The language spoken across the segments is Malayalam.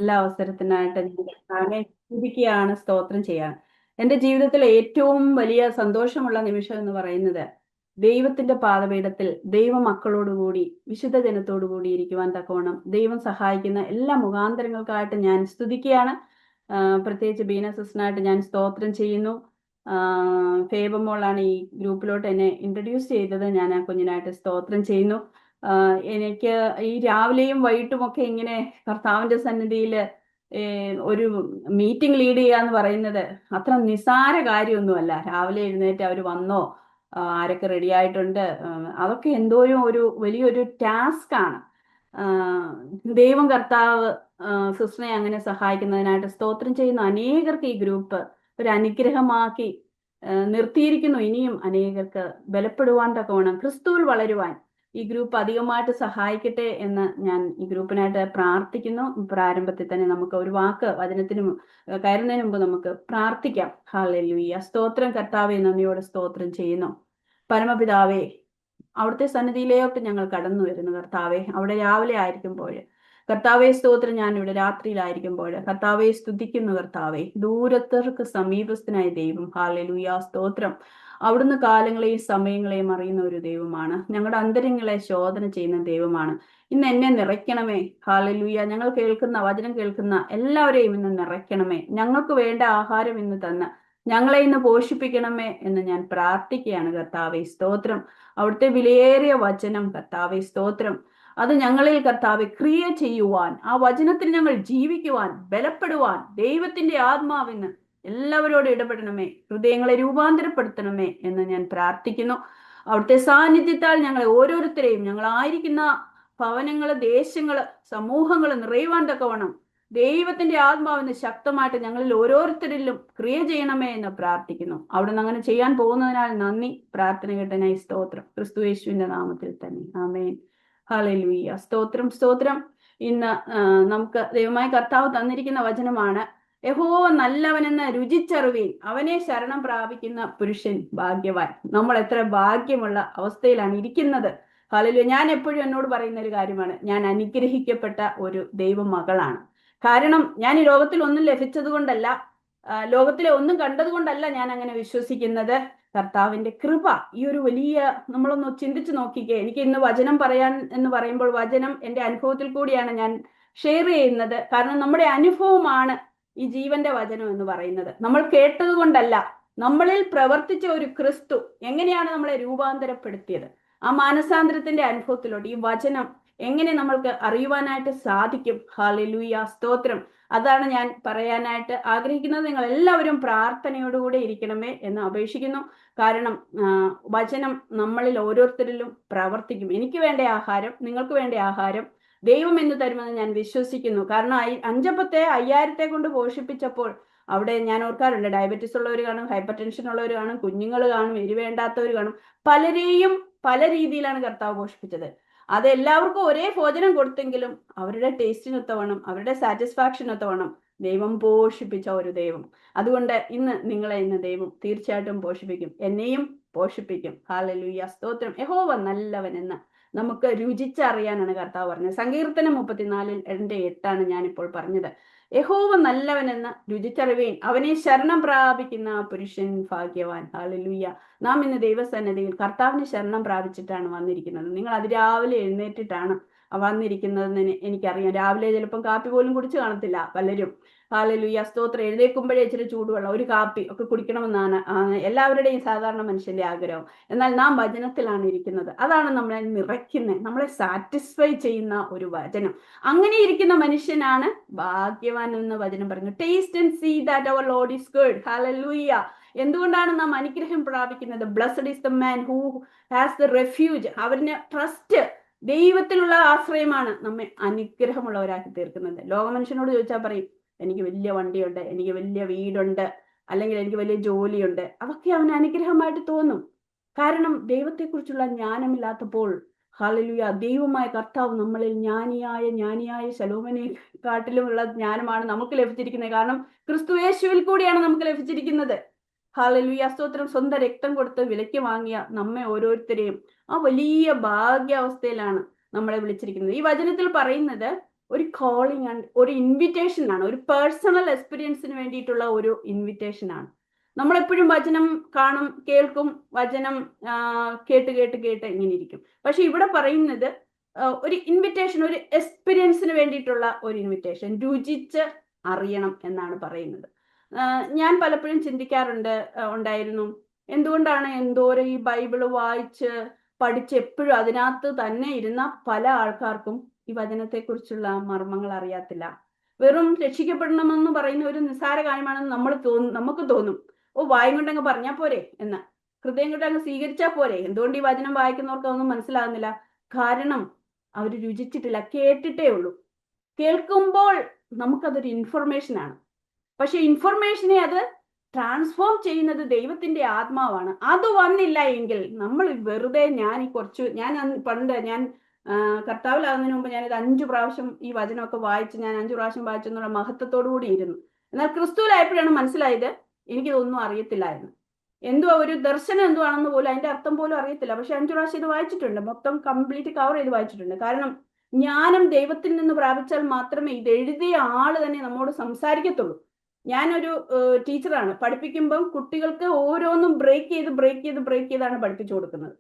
നല്ല അവസരത്തിനായിട്ട് ഞാൻ കർത്താവിനെ സ്തുതിക്കുകയാണ്, സ്തോത്രം ചെയ്യാണ്. എൻ്റെ ജീവിതത്തിലെ ഏറ്റവും വലിയ സന്തോഷമുള്ള നിമിഷം എന്ന് പറയുന്നത് ദൈവത്തിന്റെ പാദപീഠത്തിൽ ദൈവമക്കളോടുകൂടി വിശുദ്ധ ജനത്തോടുകൂടി ഇരിക്കുവാൻ തക്കവണ്ണം ദൈവം സഹായിക്കുന്ന എല്ലാ മുഖാന്തരങ്ങൾക്കായിട്ട് ഞാൻ സ്തുതിക്കുകയാണ്. പ്രത്യേകിച്ച് ബീന സിസ്റ്ററിനായിട്ട് ഞാൻ സ്തോത്രം ചെയ്യുന്നു. ഫേബമോളാണ് ഈ ഗ്രൂപ്പിലോട്ട് എന്നെ ഇൻട്രൊഡ്യൂസ് ചെയ്തത്. ഞാൻ ആ കുഞ്ഞിനായിട്ട് സ്തോത്രം ചെയ്യുന്നു. എനിക്ക് ഈ രാവിലെയും വൈകിട്ടും ഒക്കെ ഇങ്ങനെ കർത്താവിന്റെ സന്നിധിയിൽ ഒരു മീറ്റിംഗ് ലീഡ് ചെയ്യാന്ന് പറയുന്നത് അത്ര നിസ്സാര കാര്യമൊന്നുമല്ല. രാവിലെ എഴുന്നേറ്റ് അവർ വന്നോ, ആരൊക്കെ റെഡി ആയിട്ടുണ്ട്, അതൊക്കെ എന്തോരും ഒരു വലിയൊരു ടാസ്ക് ആണ്. ദൈവം കർത്താവ് സിസ്റ്ററിനെ അങ്ങനെ സഹായിക്കുന്നതിനായിട്ട് സ്തോത്രം ചെയ്യുന്ന അനേകർക്ക് ഈ ഗ്രൂപ്പ് ഒരു അനുഗ്രഹമാക്കി നിർത്തിയിരിക്കുന്നു. ഇനിയും അനേകർക്ക് ബലപ്പെടുവാൻ തക്കവണ്ണം ക്രിസ്തുവിൽ വളരുവാൻ ഈ ഗ്രൂപ്പ് അധികമായിട്ട് സഹായിക്കട്ടെ എന്ന് ഞാൻ ഈ ഗ്രൂപ്പിനായിട്ട് പ്രാർത്ഥിക്കുന്നു. പ്രാരംഭത്തിൽ തന്നെ നമുക്ക് ഒരു വാക്ക് വചനത്തിന് കയറുന്നതിന് മുമ്പ് നമുക്ക് പ്രാർത്ഥിക്കാം. ഹല്ലേലൂയ. സ്തോത്രം കർത്താവേ, നന്ദിയോടെ സ്തോത്രം ചെയ്യുന്നു. പരമപിതാവേ, അവിടുത്തെ സന്നിധിയിലേക്ക് ഞങ്ങൾ കടന്നു വരുന്നു കർത്താവെ. അവിടെ രാവിലെ ആയിരിക്കുമ്പോൾ കർത്താവെ സ്തോത്രം, ഞാൻ ഇവിടെ രാത്രിയിലായിരിക്കുമ്പോൾ കർത്താവെ സ്തുതിക്കുന്നു കർത്താവെ. ദൂരത്തർക്ക് സമീപസ്ഥനായ ദൈവം. ഹല്ലേലൂയ. സ്തോത്രം. അവിടുന്ന് കാലങ്ങളെയും സമയങ്ങളെയും അറിയുന്ന ഒരു ദൈവമാണ്. ഞങ്ങളുടെ അന്തരങ്ങളെ ശോധന ചെയ്യുന്ന ദൈവമാണ്. ഇന്ന് എന്നെ നിറയ്ക്കണമേ. ഹല്ലേലൂയ. ഞങ്ങൾ കേൾക്കുന്ന വചനം കേൾക്കുന്ന എല്ലാവരെയും ഇന്ന് നിറയ്ക്കണമേ. ഞങ്ങൾക്ക് വേണ്ട ആഹാരം ഇന്ന് തന്ന് ഞങ്ങളെ ഇന്ന് പോഷിപ്പിക്കണമേ എന്ന് ഞാൻ പ്രാർത്ഥിക്കുകയാണ് കർത്താവെ. സ്തോത്രം. അവിടുത്തെ വിലയേറിയ വചനം കർത്താവെ സ്തോത്രം, അത് ഞങ്ങളിൽ കർത്താവെ ക്രിയ ചെയ്യുവാൻ, ആ വചനത്തിൽ ഞങ്ങൾ ജീവിക്കുവാൻ, ബലപ്പെടുവാൻ ദൈവത്തിന്റെ ആത്മാവിന് എല്ലാവരോടും ഇടപെടണമേ, ഹൃദയങ്ങളെ രൂപാന്തരപ്പെടുത്തണമേ എന്ന് ഞാൻ പ്രാർത്ഥിക്കുന്നു. അവിടുത്തെ സാന്നിധ്യത്താൽ ഞങ്ങളെ ഓരോരുത്തരെയും ഞങ്ങളായിരിക്കുന്ന ഭവനങ്ങള്, ദേശങ്ങള്, സമൂഹങ്ങള് നിറയുവാൻ തക്കവണ്ണം ദൈവത്തിന്റെ ആത്മാവിന് ശക്തമായിട്ട് ഞങ്ങളിൽ ഓരോരുത്തരിലും ക്രിയ ചെയ്യണമേ എന്ന് പ്രാർത്ഥിക്കുന്നു. അവിടുന്ന് അങ്ങനെ ചെയ്യാൻ പോകുന്നതിനാൽ നന്ദി. പ്രാർത്ഥന കേട്ടനായി സ്തോത്രം. ക്രിസ്തു യേശുവിന്റെ നാമത്തിൽ തന്നെ ആമേൻ. ഹല്ലേലൂയ. സ്തോത്രം, സ്തോത്രം. ഇന്ന് നമുക്ക് ദൈവമായ കർത്താവ് തന്നിരിക്കുന്ന വചനമാണ്, യഹോവ നല്ലവനെന്ന് രുചിച്ചറിവീൻ, അവനെ ശരണം പ്രാപിക്കുന്ന പുരുഷൻ ഭാഗ്യവാൻ. നമ്മൾ എത്ര ഭാഗ്യമുള്ള അവസ്ഥയിലാണ് ഇരിക്കുന്നത്. ഹല്ലേലൂയ. ഞാൻ എപ്പോഴും എന്നോട് പറയുന്ന ഒരു കാര്യമാണ്, ഞാൻ അനുഗ്രഹിക്കപ്പെട്ട ഒരു ദൈവമകളാണ്. കാരണം ഞാൻ ഈ ലോകത്തിൽ ഒന്നും ലഭിച്ചത് കൊണ്ടല്ല, ലോകത്തിലെ ഒന്നും കണ്ടത് കൊണ്ടല്ല ഞാൻ അങ്ങനെ വിശ്വസിക്കുന്നത്. കർത്താവിന്റെ കൃപ, ഈ ഒരു വലിയ, നമ്മളൊന്ന് ചിന്തിച്ചു നോക്കിക്കേ. എനിക്ക് ഇന്ന് വചനം പറയാൻ എന്ന് പറയുമ്പോൾ വചനം എൻ്റെ അനുഭവത്തിൽ കൂടിയാണ് ഞാൻ ഷെയർ ചെയ്യുന്നത്. കാരണം നമ്മുടെ അനുഭവമാണ് ഈ ജീവന്റെ വചനം എന്ന് പറയുന്നത്. നമ്മൾ കേട്ടത് കൊണ്ടല്ല, നമ്മളിൽ പ്രവർത്തിച്ച ഒരു ക്രിസ്തു എങ്ങനെയാണ് നമ്മളെ രൂപാന്തരപ്പെടുത്തിയത്, ആ മാനസാന്തരത്തിന്റെ അനുഭവത്തിലോട്ട് ഈ വചനം എങ്ങനെ നമ്മൾക്ക് അറിയുവാനായിട്ട് സാധിക്കും. ഹല്ലേലൂയ. സ്തോത്രം. അതാണ് ഞാൻ പറയാനായിട്ട് ആഗ്രഹിക്കുന്നത്. നിങ്ങൾ എല്ലാവരും പ്രാർത്ഥനയോടുകൂടെ ഇരിക്കണമേ എന്ന് അപേക്ഷിക്കുന്നു. കാരണം വചനം നമ്മളിൽ ഓരോരുത്തരിലും പ്രവർത്തിക്കും. എനിക്ക് വേണ്ട ആഹാരം, നിങ്ങൾക്ക് വേണ്ട ആഹാരം ദൈവം എന്ന് തരുമെന്ന് ഞാൻ വിശ്വസിക്കുന്നു. കാരണം 5 5000 കൊണ്ട് പോഷിപ്പിച്ചപ്പോൾ അവിടെ ഞാൻ ഓർക്കാറുണ്ട്, ഡയബറ്റീസ് ഉള്ളവർ കാണും, ഹൈപ്പർ ടെൻഷൻ ഉള്ളവർ കാണും, കുഞ്ഞുങ്ങൾ കാണും, എരിവേണ്ടാത്തവർ കാണും. പലരെയും പല രീതിയിലാണ് കർത്താവ് പോഷിപ്പിച്ചത്. അത് എല്ലാവർക്കും ഒരേ ഭോജനം കൊടുത്തെങ്കിലും അവരുടെ ടേസ്റ്റിനൊത്തവണ്ണം, അവരുടെ സാറ്റിസ്ഫാക്ഷനൊത്തവണ്ണം ദൈവം പോഷിപ്പിച്ച ഒരു ദൈവം. അതുകൊണ്ട് നിങ്ങളെ ദൈവം തീർച്ചയായിട്ടും പോഷിപ്പിക്കും, എന്നെയും പോഷിപ്പിക്കും. ഹല്ലേലൂയ. സ്തോത്രം. യഹോവ നല്ലവനെന്ന് നമുക്ക് രുചിച്ചറിയാനാണ് കർത്താവ് പറഞ്ഞത്. സങ്കീർത്തനം 34:8 ഞാനിപ്പോൾ പറഞ്ഞത്. യഹോവ നല്ലവനെന്ന് രുചിച്ചറിവീൻ, അവനെ ശരണം പ്രാപിക്കുന്ന പുരുഷൻ ഭാഗ്യവാൻ. ഹല്ലേലൂയ. നാം ഇന്ന് ദൈവസന്നിധിയിൽ കർത്താവിന് ശരണം പ്രാപിച്ചിട്ടാണ് വന്നിരിക്കുന്നത്. നിങ്ങൾ അതിരാവിലെ എഴുന്നേറ്റിട്ടാണ് വന്നിരിക്കുന്നതെന്ന് എനിക്കറിയാം. രാവിലെ ചിലപ്പം കാപ്പി പോലും കുടിച്ചു കാണത്തില്ല പലരും. ഹല്ലേലൂയ. സ്തോത്രം. എഴുന്നേൽക്കുമ്പോഴേ ഇച്ചിരി ചൂടുവെള്ളം, ഒരു കാപ്പി ഒക്കെ കുടിക്കണമെന്നാണ് എല്ലാവരുടെയും സാധാരണ മനുഷ്യന്റെ ആഗ്രഹം. എന്നാൽ നാം വചനത്തിലാണ് ഇരിക്കുന്നത്. അതാണ് നമ്മളെ നിറയ്ക്കുന്നത്, നമ്മളെ സാറ്റിസ്ഫൈ ചെയ്യുന്ന ഒരു വചനം. അങ്ങനെ ഇരിക്കുന്ന മനുഷ്യനാണ് ഭാഗ്യവാൻ എന്ന് വചനം പറഞ്ഞു. Taste and see that our lord is good. Hallelujah. എന്തുകൊണ്ടാണ് നാം അനുഗ്രഹം പ്രാപിക്കുന്നത്? Blessed is the man who has the refuge. അവന് ട്രസ്റ്റ്, ദൈവത്തിലുള്ള ആശ്രയമാണ് നമ്മെ അനുഗ്രഹമുള്ളവരാക്കി തീർക്കുന്നത്. ലോക മനുഷ്യനോട് ചോദിച്ചാൽ പറയും, എനിക്ക് വലിയ വണ്ടിയുണ്ട്, എനിക്ക് വലിയ വീടുണ്ട്, അല്ലെങ്കിൽ എനിക്ക് വലിയ ജോലിയുണ്ട്. അതൊക്കെ അവന് അനുഗ്രഹമായിട്ട് തോന്നും. കാരണം ദൈവത്തെക്കുറിച്ചുള്ള ജ്ഞാനമില്ലാത്തപ്പോൾ. ഹല്ലേലൂയ. ദൈവമായ കർത്താവ് നമ്മളിൽ ജ്ഞാനിയായ ശലോമനെ കാട്ടിലുമുള്ള ജ്ഞാനമാണ് നമുക്ക് ലഭിച്ചിരിക്കുന്നത്. കാരണം ക്രിസ്തു യേശുവിൽ കൂടിയാണ് നമുക്ക് ലഭിച്ചിരിക്കുന്നത്. ഹല്ലേലൂയ. സ്തോത്രം. സ്വന്തം രക്തം കൊടുത്ത് വിലയ്ക്ക് വാങ്ങിയ നമ്മെ ഓരോരുത്തരെയും ആ വലിയ ഭാഗ്യാവസ്ഥയിലാണ് നമ്മളെ വിളിച്ചിരിക്കുന്നത്. ഈ വചനത്തിൽ പറയുന്നത്, ഒരു കോളിംഗ് ആൻഡ് ഒരു ഇൻവിറ്റേഷൻ ആണ്, ഒരു പേഴ്സണൽ എക്സ്പീരിയൻസിന് വേണ്ടിയിട്ടുള്ള ഒരു ഇൻവിറ്റേഷൻ ആണ്. നമ്മളെപ്പോഴും വചനം കാണും, കേൾക്കും, വചനം കേട്ട് കേട്ട് കേട്ട് ഇങ്ങനെ ഇരിക്കും. പക്ഷെ ഇവിടെ പറയുന്നത് ഒരു ഇൻവിറ്റേഷൻ, ഒരു എക്സ്പീരിയൻസിന് വേണ്ടിയിട്ടുള്ള ഒരു ഇൻവിറ്റേഷൻ, രുചിച്ച് അറിയണം എന്നാണ് പറയുന്നത്. ഞാൻ പലപ്പോഴും ചിന്തിക്കാറുണ്ട് ഉണ്ടായിരുന്നു, എന്തുകൊണ്ടാണ് എന്തോരം ഈ ബൈബിള് വായിച്ച് പഠിച്ച് എപ്പോഴും അതിനകത്ത് തന്നെ ഇരുന്ന പല ആൾക്കാർക്കും ഈ വചനത്തെക്കുറിച്ചുള്ള മർമ്മങ്ങൾ അറിയാത്തില്ല. വെറും രക്ഷിക്കപ്പെടണമെന്ന് പറയുന്ന ഒരു നിസ്സാര കാര്യമാണെന്ന് നമുക്ക് തോന്നും. ഓ, വായും കൊണ്ടങ്ങ് പറഞ്ഞാൽ പോരെ എന്ന്, ഹൃദയം കൊണ്ട് അങ്ങ് സ്വീകരിച്ചാൽ പോരെ. എന്തുകൊണ്ട് ഈ വചനം വായിക്കുന്നവർക്ക് അതൊന്നും മനസ്സിലാകുന്നില്ല? കാരണം അവർ രുചിച്ചിട്ടില്ല, കേട്ടിട്ടേ ഉള്ളൂ. കേൾക്കുമ്പോൾ നമുക്കതൊരു ഇൻഫർമേഷൻ ആണ്. പക്ഷെ ഇൻഫർമേഷനെ അത് ട്രാൻസ്ഫോം ചെയ്യുന്നത് ദൈവത്തിന്റെ ആത്മാവാണ്. അത് വന്നില്ല എങ്കിൽ നമ്മൾ വെറുതെ, ഞാൻ കർത്താവിലാകുന്നതിന് മുമ്പ് ഞാനിത് 5 പ്രാവശ്യം ഈ വചനമൊക്കെ വായിച്ച്, ഞാൻ 5 പ്രാവശ്യം വായിച്ചു എന്നുള്ള മഹത്വത്തോടു കൂടി ഇരുന്നു. എന്നാൽ ക്രിസ്തുവിലായപ്പോഴാണ് മനസ്സിലായത് എനിക്കിതൊന്നും അറിയത്തില്ലായിരുന്നു. എന്തുവാ ഒരു ദർശനം എന്തുവാണെന്ന് പോലും, അതിന്റെ അർത്ഥം പോലും അറിയത്തില്ല. പക്ഷെ 5 പ്രാവശ്യം ഇത് വായിച്ചിട്ടുണ്ട്, മൊത്തം കംപ്ലീറ്റ് കവർ ചെയ്ത് വായിച്ചിട്ടുണ്ട്. കാരണം ജ്ഞാനം ദൈവത്തിൽ നിന്ന് പ്രാപിച്ചാൽ മാത്രമേ ഇത് എഴുതിയ ആള് തന്നെ നമ്മോട് സംസാരിക്കത്തുള്ളൂ. ഞാനൊരു ടീച്ചറാണ്. പഠിപ്പിക്കുമ്പം കുട്ടികൾക്ക് ഓരോന്നും ബ്രേക്ക് ചെയ്താണ് പഠിപ്പിച്ചു കൊടുക്കുന്നത്.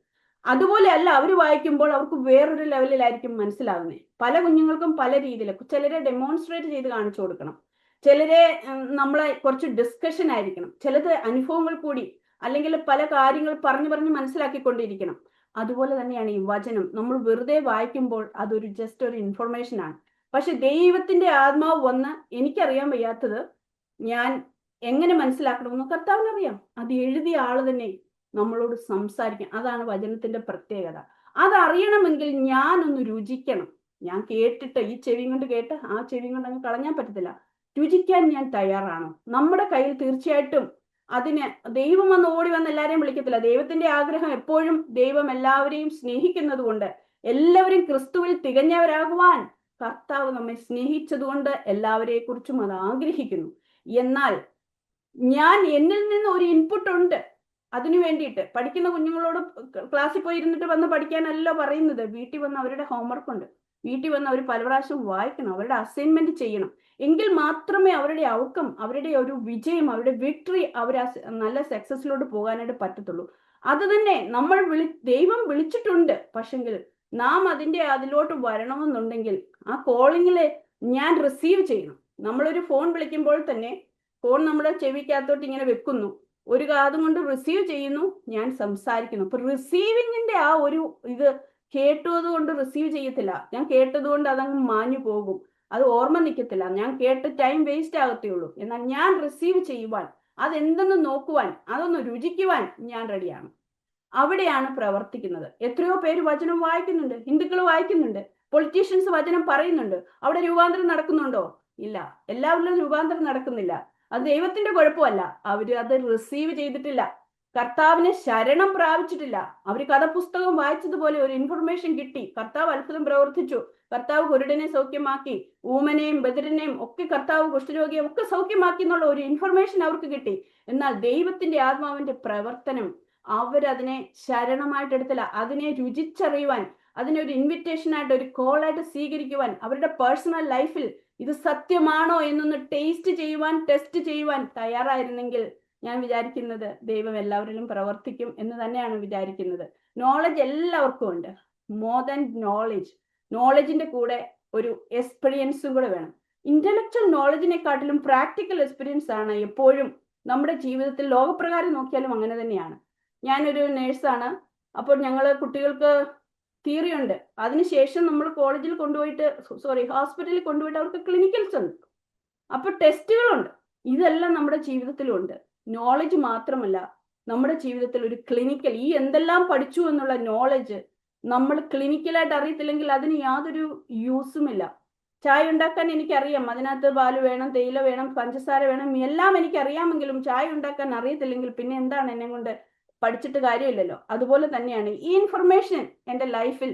അതുപോലെ അല്ല അവർ വായിക്കുമ്പോൾ അവർക്ക് വേറൊരു ലെവലിലായിരിക്കും മനസ്സിലാകുന്നത്. പല കുഞ്ഞുങ്ങൾക്കും പല രീതിയിൽ, ചിലരെ ഡെമോൺസ്ട്രേറ്റ് ചെയ്ത് കാണിച്ചു കൊടുക്കണം, ചിലരെ നമ്മളെ കുറച്ച് ഡിസ്കഷൻ ആയിരിക്കണം, ചിലത് അനുഭവങ്ങൾ കൂടി, അല്ലെങ്കിൽ പല കാര്യങ്ങൾ പറഞ്ഞു മനസ്സിലാക്കിക്കൊണ്ടിരിക്കണം. അതുപോലെ തന്നെയാണ് ഈ വചനം. നമ്മൾ വെറുതെ വായിക്കുമ്പോൾ അതൊരു ജസ്റ്റ് ഒരു ഇൻഫർമേഷൻ ആണ്. പക്ഷെ ദൈവത്തിന്റെ ആത്മാവ് വന്ന്, എനിക്കറിയാൻ വയ്യാത്തത് ഞാൻ എങ്ങനെ മനസ്സിലാക്കണമെന്ന് കർത്താവിനറിയാം. അത് എഴുതിയ ആള് തന്നെ നമ്മളോട് സംസാരിക്കാം. അതാണ് വചനത്തിന്റെ പ്രത്യേകത. അതറിയണമെങ്കിൽ ഞാനൊന്ന് രുചിക്കണം. ഞാൻ കേട്ടിട്ട് ഈ ചെവി കൊണ്ട് കേട്ട് ആ ചെവി കൊണ്ട് അങ്ങ് കളഞ്ഞാൻ പറ്റത്തില്ല. രുചിക്കാൻ ഞാൻ തയ്യാറാണോ? നമ്മുടെ കയ്യിൽ തീർച്ചയായിട്ടും അതിന് ദൈവം വന്ന് ഓടി വന്ന് എല്ലാവരെയും വിളിക്കത്തില്ല. ദൈവത്തിന്റെ ആഗ്രഹം എപ്പോഴും ദൈവം എല്ലാവരെയും സ്നേഹിക്കുന്നത് കൊണ്ട്, എല്ലാവരും ക്രിസ്തുവിൽ തികഞ്ഞവരാകുവാൻ കർത്താവ് നമ്മെ സ്നേഹിച്ചതുകൊണ്ട് എല്ലാവരെ കുറിച്ചും അത് ആഗ്രഹിക്കുന്നു. എന്നാൽ എന്നിൽ നിന്ന് ഒരു ഇൻപുട്ട് ഉണ്ട് അതിനു വേണ്ടിയിട്ട്. പഠിക്കുന്ന കുഞ്ഞുങ്ങളോട് ക്ലാസ്സിൽ പോയി ഇരുന്നിട്ട് വന്ന് പഠിക്കാനല്ല പറയുന്നത്. വീട്ടിൽ വന്ന് അവരുടെ ഹോംവർക്ക് ഉണ്ട്, വീട്ടിൽ വന്ന് അവർ പല പ്രാവശ്യം വായിക്കണം, അവരുടെ അസൈൻമെന്റ് ചെയ്യണം. എങ്കിൽ മാത്രമേ അവരുടെ ഔട്ട്കം, അവരുടെ ഒരു വിജയം, അവരുടെ വിക്ടറി, അവർ നല്ല സക്സസിലോട്ട് പോകാനായിട്ട് പറ്റത്തുള്ളൂ. അത് തന്നെ ദൈവം വിളിച്ചിട്ടുണ്ട്. പക്ഷെങ്കിൽ നാം അതിലോട്ട് വരണമെന്നുണ്ടെങ്കിൽ ആ കോളിങ്ങില് ഞാൻ റിസീവ് ചെയ്യണം. നമ്മളൊരു ഫോൺ വിളിക്കുമ്പോൾ തന്നെ ഫോൺ നമ്മുടെ ചെവിക്കകത്തോട്ട് ഇങ്ങനെ വെക്കുന്നു, ഒരു കാതും കൊണ്ട് റിസീവ് ചെയ്യുന്നു, ഞാൻ സംസാരിക്കുന്നു. അപ്പൊ റിസീവിങ്ങിന്റെ ആ ഒരു ഇത് കേട്ടത് കൊണ്ട് റിസീവ് ചെയ്യത്തില്ല. ഞാൻ കേട്ടത് കൊണ്ട് അതങ്ങ് മാഞ്ഞു പോകും, അത് ഓർമ്മ നിൽക്കത്തില്ല. ഞാൻ കേട്ട് ടൈം വേസ്റ്റ് ആകത്തേ ഉള്ളൂ. എന്നാൽ ഞാൻ റിസീവ് ചെയ്യുവാൻ, അതെന്തെന്ന് നോക്കുവാൻ, അതൊന്ന് രുചിക്കുവാൻ ഞാൻ റെഡിയാണ്. അവിടെയാണ് പ്രവർത്തിക്കുന്നത്. എത്രയോ പേര് വചനം വായിക്കുന്നുണ്ട്, ഹിന്ദുക്കൾ വായിക്കുന്നുണ്ട്, പൊളിറ്റീഷ്യൻസ് വചനം പറയുന്നുണ്ട്. അവിടെ രൂപാന്തരം നടക്കുന്നുണ്ടോ? ഇല്ല. എല്ലാവരിലും രൂപാന്തരം നടക്കുന്നില്ല. അത് ദൈവത്തിന്റെ കുഴപ്പമല്ല, അവര് അത് റിസീവ് ചെയ്തിട്ടില്ല, കർത്താവിനെ ശരണം പ്രാപിച്ചിട്ടില്ല. അവര് കഥപുസ്തകം വായിച്ചതുപോലെ ഒരു ഇൻഫർമേഷൻ കിട്ടി, കർത്താവ് അത്ഭുതം പ്രവർത്തിച്ചു, കർത്താവ് കുരുടനെ സൗഖ്യമാക്കി, ഊമനെയും ബദിരനെയും ഒക്കെ കർത്താവ് കുഷ്ഠരോഗിയെ ഒക്കെ സൗഖ്യമാക്കി എന്നുള്ള ഒരു ഇൻഫർമേഷൻ അവർക്ക് കിട്ടി. എന്നാൽ ദൈവത്തിന്റെ ആത്മാവിന്റെ പ്രവർത്തനം അവരതിനെ ശരണമായിട്ട് എടുത്തില്ല. അതിനെ രുചിച്ചറിയുവാൻ, അതിനെ ഒരു ഇൻവിറ്റേഷൻ ആയിട്ട്, ഒരു കോളായിട്ട് സ്വീകരിക്കുവാൻ, അവരുടെ പേഴ്സണൽ ലൈഫിൽ ഇത് സത്യമാണോ എന്നൊന്ന് ടെസ്റ്റ് ചെയ്യുവാൻ തയ്യാറായിരുന്നെങ്കിൽ ഞാൻ വിചാരിക്കുന്നത് ദൈവം എല്ലാവരിലും പ്രവർത്തിക്കും എന്ന് തന്നെയാണ് വിചാരിക്കുന്നത്. നോളജ് എല്ലാവർക്കും ഉണ്ട്. മോർ ദാൻ നോളജിന്റെ കൂടെ ഒരു എക്സ്പീരിയൻസും കൂടെ വേണം. ഇന്റലക്ച്വൽ നോളജിനെക്കാട്ടിലും പ്രാക്ടിക്കൽ എക്സ്പീരിയൻസ് ആണ് എപ്പോഴും നമ്മുടെ ജീവിതത്തിൽ. ലോകപ്രകാരം നോക്കിയാലും അങ്ങനെ തന്നെയാണ്. ഞാനൊരു നേഴ്സാണ്. അപ്പോൾ ഞങ്ങൾ കുട്ടികൾക്ക് തിയറി ഉണ്ട്, അതിനുശേഷം നമ്മൾ കോളേജിൽ ഹോസ്പിറ്റലിൽ കൊണ്ടുപോയിട്ട് അവർക്ക് ക്ലിനിക്കൽസ് ഉണ്ട്, അപ്പൊ ടെസ്റ്റുകളുണ്ട്. ഇതെല്ലാം നമ്മുടെ ജീവിതത്തിലുണ്ട്. നോളജ് മാത്രമല്ല, നമ്മുടെ ജീവിതത്തിൽ ഒരു ക്ലിനിക്കൽ, ഈ എന്തെല്ലാം പഠിച്ചു എന്നുള്ള നോളജ് നമ്മൾ ക്ലിനിക്കലായിട്ട് അറിയത്തില്ലെങ്കിൽ അതിന് യാതൊരു യൂസുമില്ല. ചായ ഉണ്ടാക്കാൻ എനിക്കറിയാം, അതിനകത്ത് പാല് വേണം, തേയില വേണം, പഞ്ചസാര വേണം, എല്ലാം എനിക്കറിയാമെങ്കിലും ചായ ഉണ്ടാക്കാൻ അറിയത്തില്ലെങ്കിൽ പിന്നെ എന്താണ് എന്നെ കൊണ്ട് പഠിച്ചിട്ട് കാര്യമില്ലല്ലോ. അതുപോലെ തന്നെയാണ് ഈ ഇൻഫർമേഷൻ എൻ്റെ ലൈഫിൽ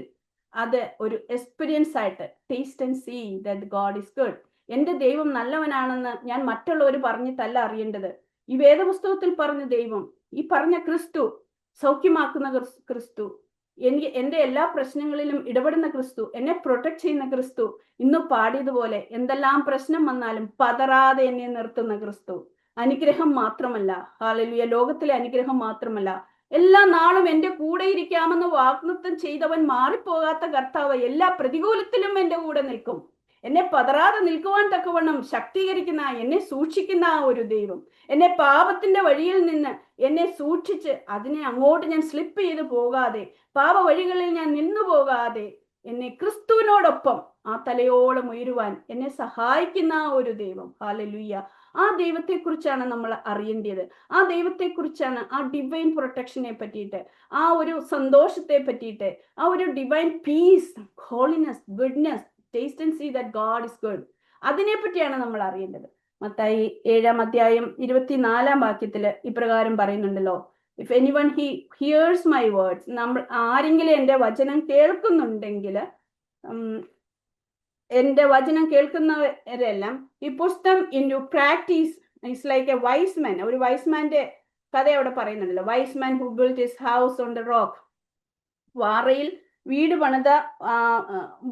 അത് ഒരു എക്സ്പീരിയൻസ് ആയിട്ട്, taste and see that God is good. എൻ്റെ ദൈവം നല്ലവനാണെന്ന് ഞാൻ മറ്റുള്ളവർ പറഞ്ഞിട്ടല്ല അറിയേണ്ടത്. ഈ വേദപുസ്തകത്തിൽ പറഞ്ഞ ദൈവം, ഈ പറഞ്ഞ ക്രിസ്തു, സൗഖ്യമാക്കുന്ന ക്രിസ്തു, എൻ്റെ എല്ലാ പ്രശ്നങ്ങളിലും ഇടപെടുന്ന ക്രിസ്തു, എന്നെ പ്രൊട്ടക്ട് ചെയ്യുന്ന ക്രിസ്തു, ഇന്ന് പാടിയതുപോലെ എന്തെല്ലാം പ്രശ്നം വന്നാലും പതറാതെ എന്നെ നിർത്തുന്ന ക്രിസ്തു, അനുഗ്രഹം മാത്രമല്ല, ഹല്ലേലൂയ, ലോകത്തിലെ അനുഗ്രഹം മാത്രമല്ല, എല്ലാ നാളും എൻ്റെ കൂടെ ഇരിക്കാമെന്ന് വാഗ്ദത്തം ചെയ്തവൻ മാറിപ്പോകാത്ത കർത്താവ് എല്ലാ പ്രതികൂലത്തിലും എൻ്റെ കൂടെ നിൽക്കും. എന്നെ പതറാതെ നിൽക്കുവാൻ തക്കവണ്ണം ശക്തീകരിക്കുന്ന, എന്നെ സൂക്ഷിക്കുന്ന ഒരു ദൈവം, എന്നെ പാപത്തിന്റെ വഴിയിൽ നിന്ന് എന്നെ സൂക്ഷിച്ച് അതിനെ അങ്ങോട്ട് ഞാൻ സ്ലിപ്പ് ചെയ്ത് പോകാതെ, പാപ വഴികളിൽ ഞാൻ നിന്നു പോകാതെ, എന്നെ ക്രിസ്തുവിനോടൊപ്പം ആ തലയോളം ഉയരുവാൻ എന്നെ സഹായിക്കുന്ന ഒരു ദൈവം. ഹല്ലേലൂയ. ആ ദൈവത്തെക്കുറിച്ചാണ് നമ്മൾ അറിയേണ്ടത്. ആ ദൈവത്തെക്കുറിച്ചാണ്, ആ ഡിവൈൻ പ്രൊട്ടക്ഷനെ പറ്റിയിട്ട്, ആ ഒരു സന്തോഷത്തെ പറ്റിയിട്ട്, ആ ഒരു divine peace, holiness, goodness, taste and see that God is good, അതിനെ പറ്റിയാണ് നമ്മൾ അറിയേണ്ടത്. മത്തായി 7-ാം അധ്യായം 24-ാം വാക്യത്തില് ഇപ്രകാരം പറയുന്നുണ്ടല്ലോ, if anyone here's my words, നമ്മൾ ആരെങ്കിലും എൻ്റെ വചനം കേൾക്കുന്നുണ്ടെങ്കിൽ, എൻ്റെ വചനം കേൾക്കുന്നവരെല്ലാം ഈ പുസ്തകം into practice, it's like a wise man. ഒരു വൈസ് മാന്റെ കഥ അവിടെ പറയുന്നുണ്ടല്ലോ, wise man who built his house on the rock, പാറയിൽ വീട് പണിത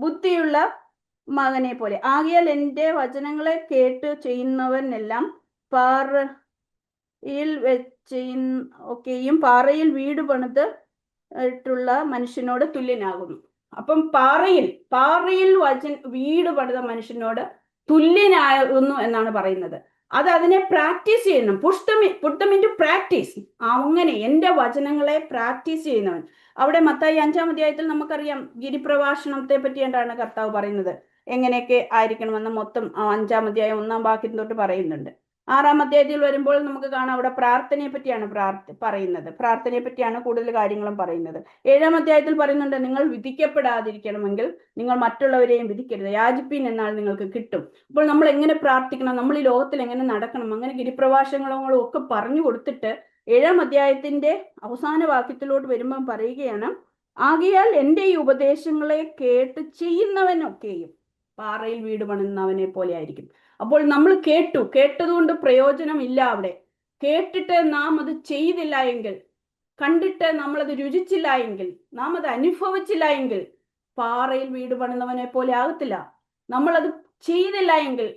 ബുദ്ധിയുള്ള മകനെ പോലെ. ആകയാൽ എൻ്റെ വചനങ്ങളെ കേട്ട് ചെയ്യുന്നവനെല്ലാം പാറയിൽ ഒക്കെയും പാറയിൽ വീട് പണിതിട്ടുള്ള മനുഷ്യനോട് തുല്യനാകുന്നു. അപ്പം പാറയിൽ വീട് പണിത മനുഷ്യനോട് തുല്യനാകുന്നു എന്നാണ് പറയുന്നത്. അത് അതിനെ പ്രാക്ടീസ് ചെയ്യണം. Put them into practice. അങ്ങനെ എൻ്റെ വചനങ്ങളെ പ്രാക്ടീസ് ചെയ്യുന്നവൻ. അവിടെ മത്തായി 5-ാം അധ്യായത്തിൽ നമുക്കറിയാം, ഗിരിപ്രഭാഷണത്തെ പറ്റിയാണ് കർത്താവ് പറയുന്നത്, എങ്ങനെയൊക്കെ ആയിരിക്കണമെന്ന് മൊത്തം 5-ാം അധ്യായം 1-ാം വാക്യം തൊട്ട് പറയുന്നുണ്ട്. 6-ാം അധ്യായത്തിൽ വരുമ്പോൾ നമുക്ക് കാണാം, അവിടെ പ്രാർത്ഥനയെ പറ്റിയാണ് പറയുന്നത്. പ്രാർത്ഥനയെ പറ്റിയാണ് കൂടുതൽ കാര്യങ്ങളും പറയുന്നത്. 7-ാം അധ്യായത്തിൽ പറയുന്നുണ്ട്, നിങ്ങൾ വിധിക്കപ്പെടാതിരിക്കണമെങ്കിൽ നിങ്ങൾ മറ്റുള്ളവരെയും വിധിക്കരുത്, യാചിപ്പീൻ എന്നാൽ നിങ്ങൾക്ക് കിട്ടും. അപ്പോൾ നമ്മൾ എങ്ങനെ പ്രാർത്ഥിക്കണം, നമ്മൾ ഈ ലോകത്തിൽ എങ്ങനെ നടക്കണം, അങ്ങനെ ഗിരിപ്രഭാഷണങ്ങളും ഒക്കെ പറഞ്ഞു കൊടുത്തിട്ട് 7-ാം അധ്യായത്തിന്റെ അവസാന വാക്യത്തിലോട്ട് വരുമ്പം പറയുകയാണ്, ആകയാൽ എൻ്റെ ഈ ഉപദേശങ്ങളെ കേട്ട് ചെയ്യുന്നവനൊക്കെയും പാറയിൽ വീട് പണിയുന്നവനെ പോലെ ആയിരിക്കും. അപ്പോൾ നമ്മൾ കേട്ടതുകൊണ്ട് പ്രയോജനമില്ല. അവിടെ കേട്ടിട്ട് നാം അത് ചെയ്തില്ല എങ്കിൽ, കണ്ടിട്ട് നമ്മളത് രുചിച്ചില്ല എങ്കിൽ, നാം അത് അനുഭവിച്ചില്ല എങ്കിൽ പാറയിൽ വീട് പണിയുന്നവനെ പോലെ ആകത്തില്ല. നമ്മളത് ചെയ്തില്ല എങ്കിൽ,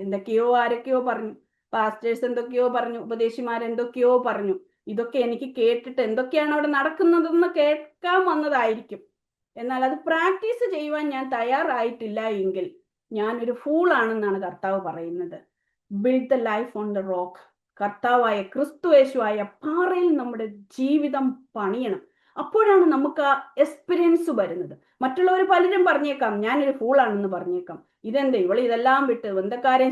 എന്തൊക്കെയോ ആരൊക്കെയോ പറഞ്ഞു, പാസ്റ്റേഴ്സ് എന്തൊക്കെയോ പറഞ്ഞു, ഉപദേശിമാരെന്തൊക്കെയോ പറഞ്ഞു, ഇതൊക്കെ എനിക്ക് കേട്ടിട്ട് എന്തൊക്കെയാണ് അവിടെ നടക്കുന്നതെന്ന് കേൾക്കാൻ വന്നതായിരിക്കും. എന്നാൽ അത് പ്രാക്ടീസ് ചെയ്യുവാൻ ഞാൻ തയ്യാറായിട്ടില്ല എങ്കിൽ ഞാനൊരു ഫൂളാണെന്നാണ് കർത്താവ് പറയുന്നത്. Build the life on the rock. കർത്താവായ ക്രിസ്തുയേശുവായ പാറയിൽ നമ്മുടെ ജീവിതം പണിയണം. അപ്പോഴാണ് നമുക്ക് ആ എക്സ്പീരിയൻസ് വരുന്നത്. മറ്റുള്ളവർ പലരും പറഞ്ഞേക്കാം, ഞാനൊരു ഫൂളാണെന്ന് പറഞ്ഞേക്കാം, ഇതെന്താ ഇവൾ ഇതെല്ലാം വിട്ട്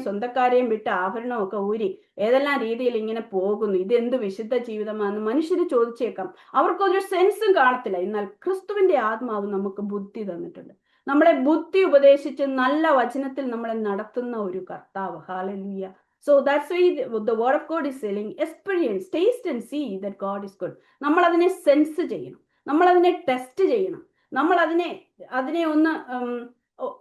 സ്വന്തക്കാരെയും വിട്ട് ആഭരണമൊക്കെ ഊരി ഏതെല്ലാം രീതിയിൽ ഇങ്ങനെ പോകുന്നു, ഇതെന്ത് വിശുദ്ധ ജീവിതമാണെന്ന് മനുഷ്യർ ചോദിച്ചേക്കാം. അവർക്കൊരു സെൻസും കാണത്തില്ല. എന്നാൽ ക്രിസ്തുവിന്റെ ആത്മാവ് നമുക്ക് ബുദ്ധി തന്നിട്ടുണ്ട്. നമ്മളെ ബുദ്ധി ഉപദേശിച്ച് നല്ല വചനത്തിൽ നമ്മളെ നടത്തുന്ന ഒരു കർത്താവ്. Hallelujah. So that's why the word of God is saying, experience, taste and see that God is good. നമ്മൾ അതിനെ സെൻസ് ചെയ്യണം, നമ്മൾ അതിനെ ടെസ്റ്റ് ചെയ്യണം, നമ്മൾ അതിനെ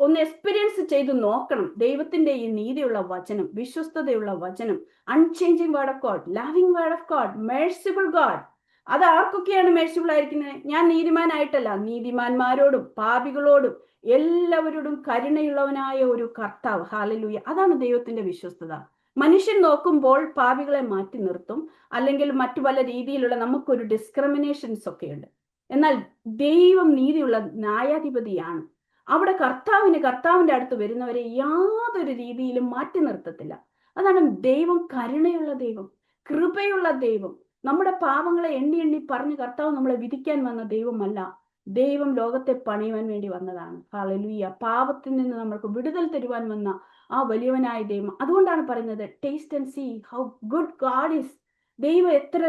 ഒന്ന് എക്സ്പീരിയൻസ് ചെയ്ത് നോക്കണം. ദൈവത്തിന്റെ ഈ നീതിയുള്ള വചനം, വിശ്വസ്തതയുള്ള വചനം, unchanging word of God, loving word of God, mercible God. അത് ആർക്കൊക്കെയാണ് മേഴ്സിബിൾ ആയിരിക്കുന്നത്? ഞാൻ നീതിമാനായിട്ടല്ല, നീതിമാന്മാരോടും പാപികളോടും എല്ലാവരോടും കരുണയുള്ളവനായ ഒരു കർത്താവ്. ഹല്ലേലൂയ. അതാണ് ദൈവത്തിന്റെ വിശ്വസ്തത. മനുഷ്യൻ നോക്കുമ്പോൾ പാപികളെ മാറ്റി നിർത്തും, അല്ലെങ്കിൽ മറ്റു പല രീതിയിലുള്ള നമുക്കൊരു ഡിസ്ക്രിമിനേഷൻസ് ഒക്കെ ഉണ്ട്. എന്നാൽ ദൈവം നീതിയുള്ള ന്യായാധിപതിയാണ്. അവിടെ കർത്താവിന്റെ അടുത്ത് വരുന്നവരെ യാതൊരു രീതിയിലും മാറ്റി നിർത്തത്തില്ല. അതാണ് ദൈവം കരുണയുള്ള ദൈവം, കൃപയുള്ള ദൈവം. നമ്മുടെ പാപങ്ങളെ എണ്ണി എണ്ണി പറഞ്ഞ് കർത്താവ് നമ്മളെ വിധിക്കാൻ വന്ന ദൈവമല്ല. ദൈവം ലോകത്തെ പണിയുവാൻ വേണ്ടി വന്നതാണ്. ഹല്ലേലൂയ. പാപത്തിൽ നിന്ന് നമ്മൾക്ക് വിടുതൽ തരുവാൻ വന്ന ആ വലിയവനായ ദൈവം. അതുകൊണ്ടാണ് പറയുന്നത്, taste and see how good God is. ദൈവം എത്ര